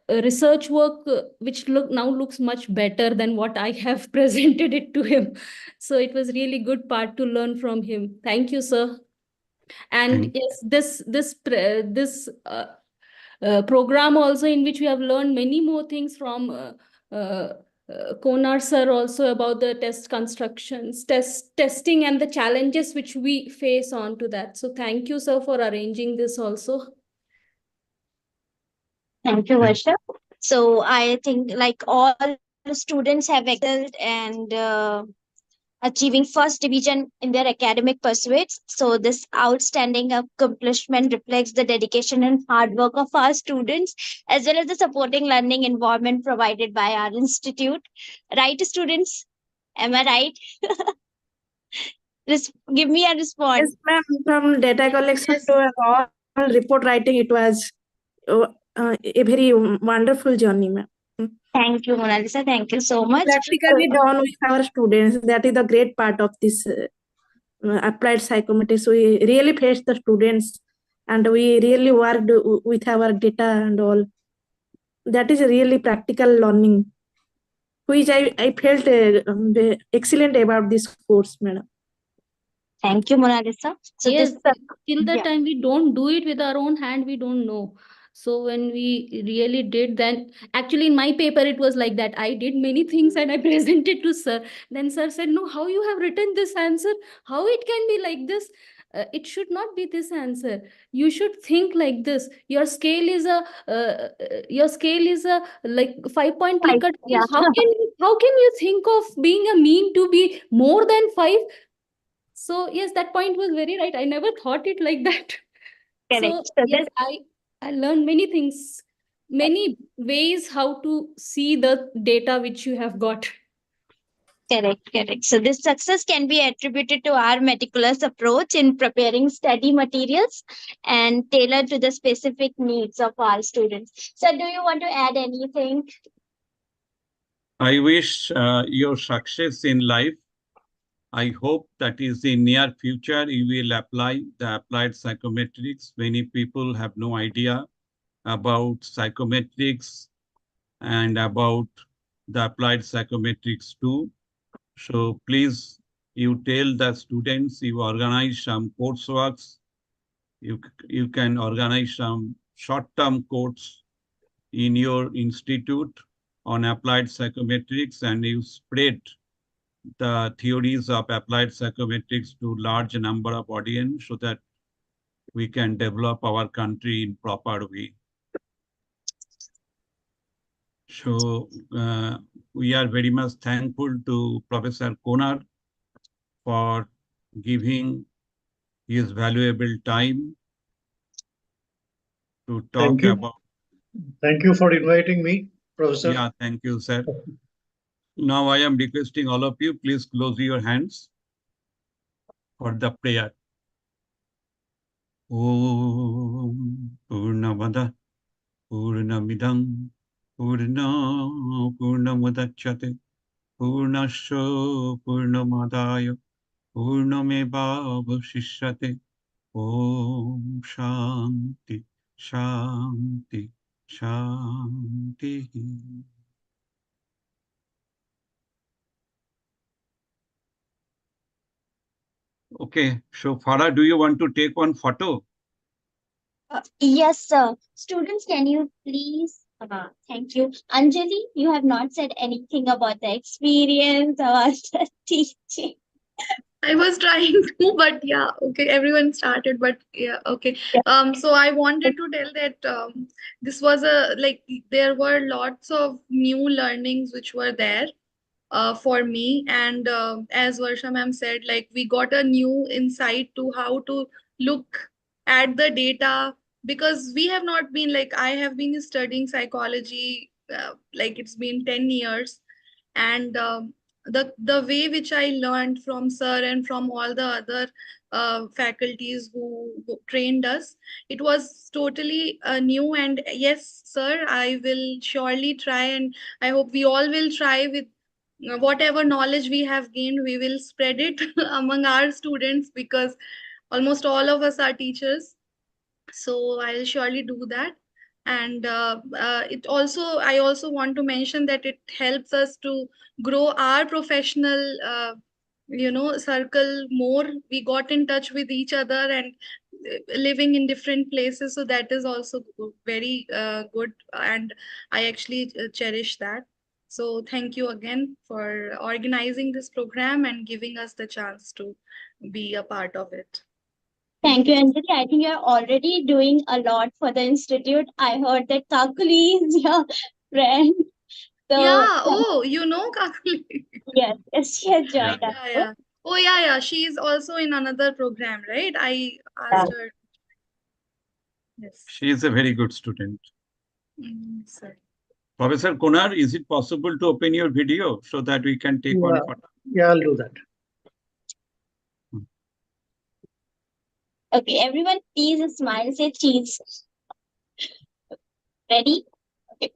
research work which now looks much better than what I have presented it to him. So it was really good part to learn from him. Thank you, sir. And yes, this program also, in which we have learned many more things from Konar sir, also about the test constructions, testing, and the challenges which we face on to that. So thank you, sir, for arranging this also. Thank you, Varsha. So I think like all students have excelled and achieving first division in their academic pursuits. So this outstanding accomplishment reflects the dedication and hard work of our students, as well as the supporting learning environment provided by our institute. Right, students? Am I right? Give me a response. Yes, ma'am. From data collection Yes. to all report writing, it was a very wonderful journey, ma'am. Thank you, Mona Lisa. Thank you so much. Practically done with our students. That is the great part of this applied psychometrics. We really faced the students and we really worked with our data and all. That is really practical learning, which I felt excellent about this course, madam. Thank you, Mona Lisa. So Yes, this till the yeah. time we don't do it with our own hand, we don't know. So when we really did, then actually in my paper it was like that. I did many things and I presented to sir. Then sir said, "No, how you have written this answer? How it can be like this? It should not be this answer. You should think like this. Your scale is a like 5 point Likert Yeah. scale. How can you think of being a mean to be more than 5?" So yes, that point was very right. I never thought it like that. Correct. So So yes, I learned many things, many ways how to see the data which you have got. correct. So this success can be attributed to our meticulous approach in preparing study materials and tailored to the specific needs of our students. So do you want to add anything? I wish your success in life. I hope that is in near future you will apply the applied psychometrics. Many people have no idea about psychometrics and about the applied psychometrics too. So please, you tell the students, you organize some courseworks. You can organize some short-term course in your institute on applied psychometrics, and you spread the theories of applied psychometrics to large number of audience so that we can develop our country in proper way. So we are very much thankful to Professor Konar for giving his valuable time to Thank talk you. about. Thank you for inviting me, Professor. Yeah, thank you, sir. Now I am requesting all of you, please close your hands for the prayer. Om Purnamada Purnamidam Purnamudachyate Purnasya Purnamadaya Purnamevavashishyate. Om Shanti Shanti Shanti. Okay, so Farah, do you want to take one photo? Yes, sir. Students, can you please? Thank you. Anjali, you have not said anything about the experience about the teaching. I was trying to, but yeah, okay, everyone started, but yeah, okay. So I wanted to tell that this was there were lots of new learnings which were there for me, and as Varsha ma'am said, like we got a new insight to how to look at the data, because we have not been, like, I have been studying psychology like it's been 10 years, and the way which I learned from sir and from all the other faculties who trained us, it was totally new. And yes, sir, I will surely try, and I hope we all will try with whatever knowledge we have gained, we will spread it among our students, because almost all of us are teachers. So I'll surely do that. And it also, I also want to mention that it helps us to grow our professional circle more. We got in touch with each other and living in different places, so that is also very good, and I actually cherish that. So thank you again for organizing this program and giving us the chance to be a part of it. Thank you, Anjali. I think you're already doing a lot for the institute. I heard that Kakuli is your friend. So Yeah. Oh, you know Kakuli. yes, yes, she has Yeah. joined us. Yeah, yeah. Oh, yeah, yeah. She is also in another program, right? I asked her. Yes. She is a very good student. Sir. Professor Kunar, is it possible to open your video so that we can take one Yeah, photo? yeah, I'll do that. Okay, everyone, please smile. Say cheese. Ready? Okay.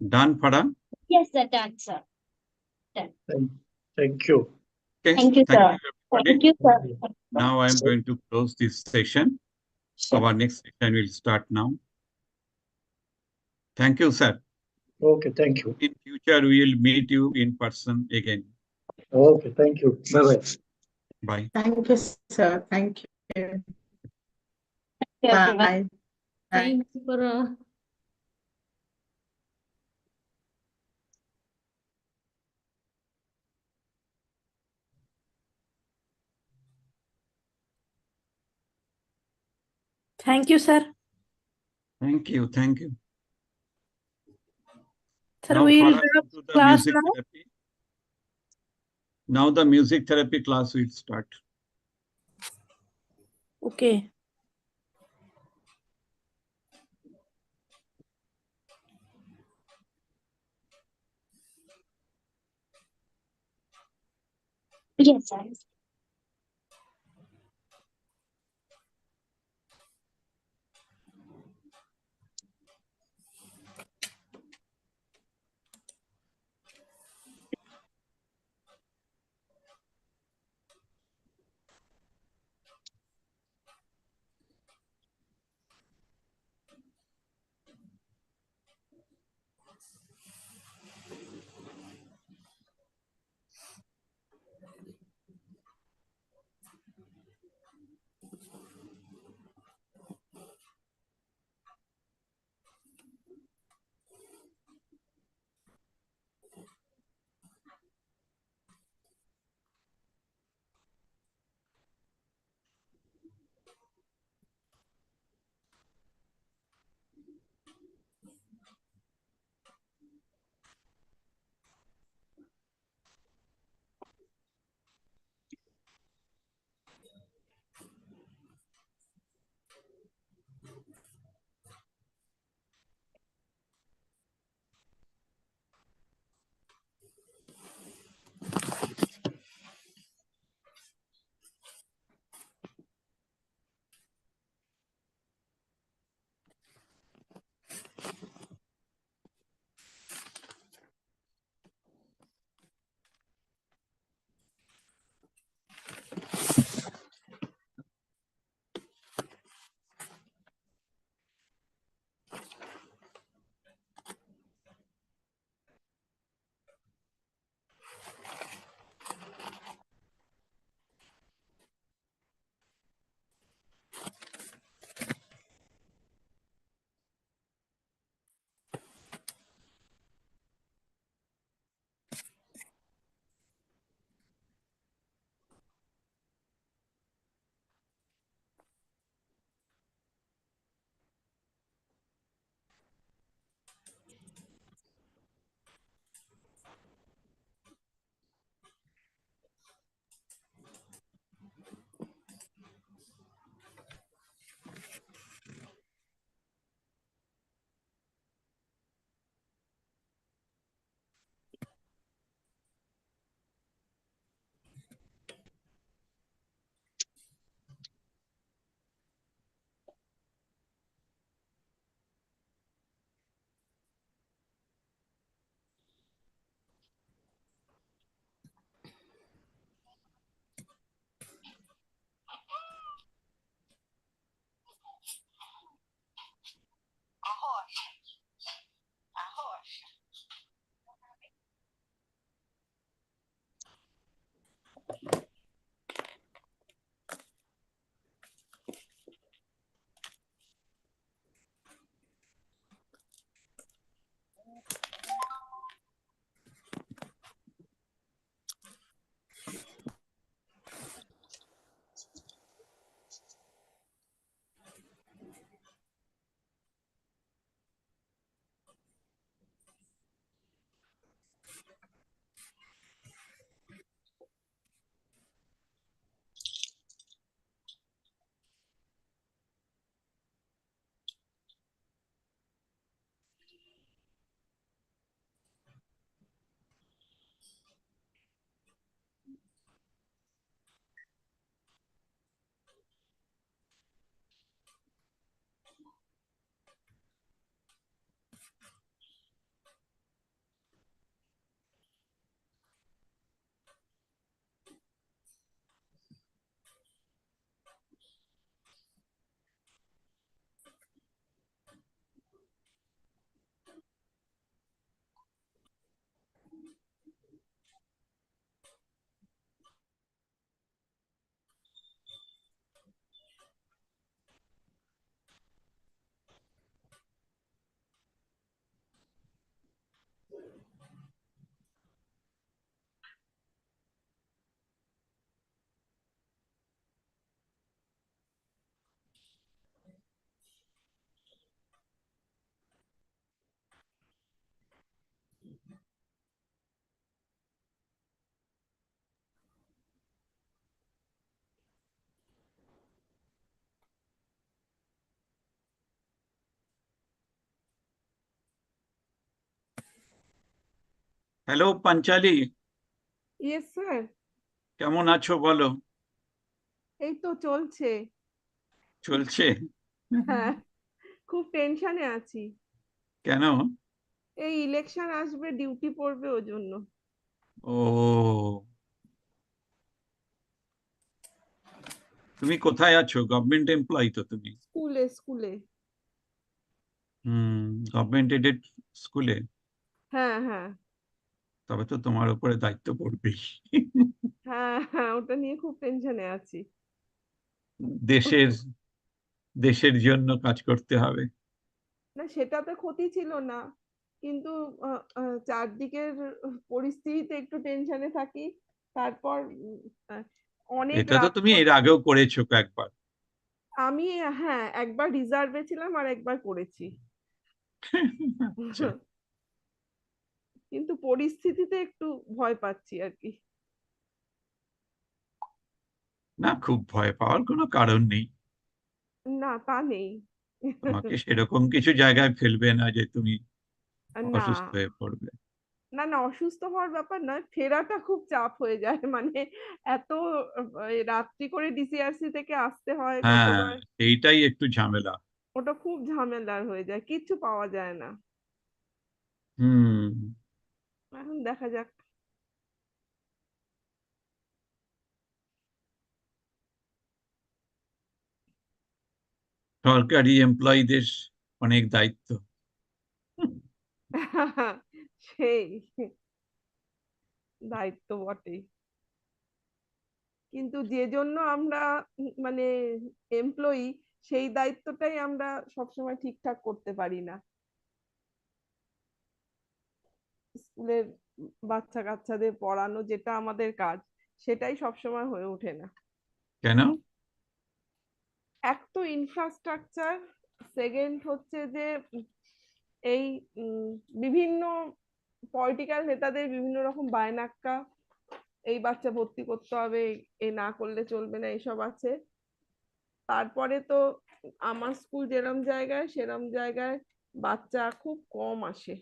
Done, Farhan? Yes, sir, done, sir. Thank, thank you. Okay. Thank you, Thank sir. you, everybody. Thank you, sir. Now I'm going to close this session. Sure. Our next session will start now. Thank you, sir. Okay, thank you. In future, we will meet you in person again. Okay, thank you. Bye-bye. Bye. Thank you, sir. Thank you. Yeah, everyone. Bye. Bye. Thank you for Thank you, sir. Thank you. Thank you. Sir, Now, we'll Farhan, have go to the class music now. therapy. Now the music therapy class will start. Okay. Yes, sir. Hello Panchali, yes sir. কেমন আছো বলো? এই তো চলছে। চলছে? হ্যাঁ, খুব টেনশনে আছি। কেন? এই ইলেকশন আসবে, ডিউটি পড়বে ওর জন্য। ও, তুমি কোথায় আছো? গভর্নমেন্ট এমপ্লয়ি তো তুমি? স্কুলে স্কুলে। গভর্নমেন্ট এডেড স্কুলে? হ্যাঁ হ্যাঁ তবে তো তোমার উপরে দায়িত্ব পড়বেই। হ্যাঁ হ্যাঁ, ওটা নিয়ে খুব টেনশনে আছি। দেশের দেশের জন্য কাজ করতে হবে। না, সেটাতে ক্ষতি ছিল না, কিন্তু চারদিকের পরিস্থিতিতে একটু টেনশনে থাকি। তারপর আহ, অনেক এটা তো রাত তুমি এর আগেও করেছো কয়েকবার। আমি, হ্যাঁ, একবার রিজার্ভে ছিলাম আর একবার করেছি। আচ্ছা। কিন্তু পরিস্থিতিতে একটু ভয় পাচ্ছি আর কি। না, খুব ভয় পাওয়ার কোনো কারণ নেই। না, তা নেই। তোমাকে সেরকম কিছু জায়গায় ফেলবে না যে তুমি না অসুস্থ হয়ে পড়বে। না না, অসুস্থ হওয়ার ব্যাপার নয়, ফেরাটা খুব চাপ হয়ে যায়। মানে এত রাত্রি করে ডিসিআরসি থেকে আসতে হয় হ্যাঁ, কতবার। এইটাই একটু ঝামেলা। ওটা খুব ঝামেলার হয়ে যায়, কিচ্ছু পাওয়া যায় না। হুম। এখন দেখা যাক। সরকারি এমপ্লয়ীদের অনেক দায়িত্ব। সেই দায়িত্ব বটেই, কিন্তু যে জন্য আমরা মানে এমপ্লয়ি, সেই দায়িত্বটাই আমরা সবসময় ঠিকঠাক করতে পারি না। স্কুলের বাচ্চা কাচ্চাদের পড়ানো যেটা আমাদের কাজ, সেটাই সবসময় হয়ে ওঠে না। কেন? এক তো ইনফ্রাস্ট্রাকচার, সেকেন্ড হচ্ছে যে এই বিভিন্ন পলিটিক্যাল নেতাদের বিভিন্ন রকম বায়নাক্কা, এই বাচ্চা ভর্তি করতে হবে, এ না করলে চলবে না, এসব আছে। তারপরে তো আমার স্কুল যেরম জায়গায় সেরম জায়গায় বাচ্চা খুব কম আসে।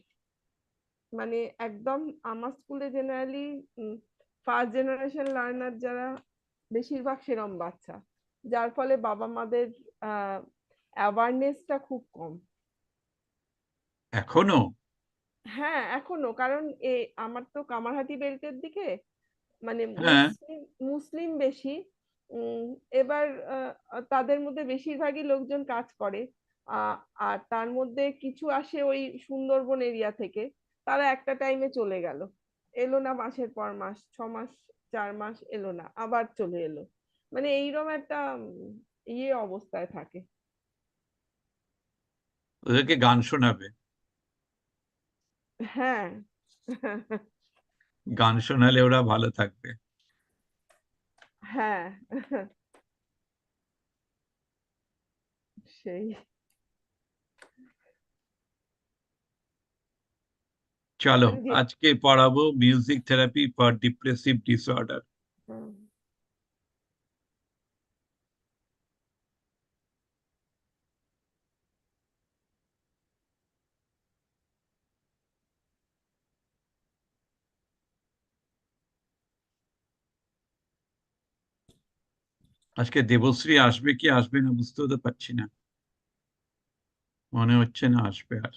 মানে একদম আমার স্কুলে জেনারেলি ফার্স্ট জেনারেশন লার্নার যারা, বেশিরভাগ সেরম বাচ্চা, যার ফলে বাবা মাদের অ্যাওয়ারনেসটা খুব কম। এখনো? হ্যাঁ, এখনো, কারণ আমার তো কামারহাটি বেল্টের দিকে, মানে হ্যাঁ। মুসলিম মুসলিম বেশি। উম, এবার তাদের মধ্যে বেশিরভাগই লোকজন কাজ করে। আর তার মধ্যে কিছু আসে ওই সুন্দরবন এরিয়া থেকে, তারা একটা টাইমে চলে গেল, এলো না মাসের পর মাস, 6 মাস 4 মাস এলো না, আবার চলে এলো। মানে এইরকম একটা অবস্থায় থাকে। ওদেরকে গান শোনাবে। হ্যাঁ। গান শোনালে ওরা ভালো থাকবে। হ্যাঁ। সেই। চলো, মানে যে আজকে পড়াবো music therapy for depressive disorder. হুম। আজকে দেবশ্রী আসবে কি আসবে না বুঝতেও তো পারছি না, মনে হচ্ছে না আসবে আর।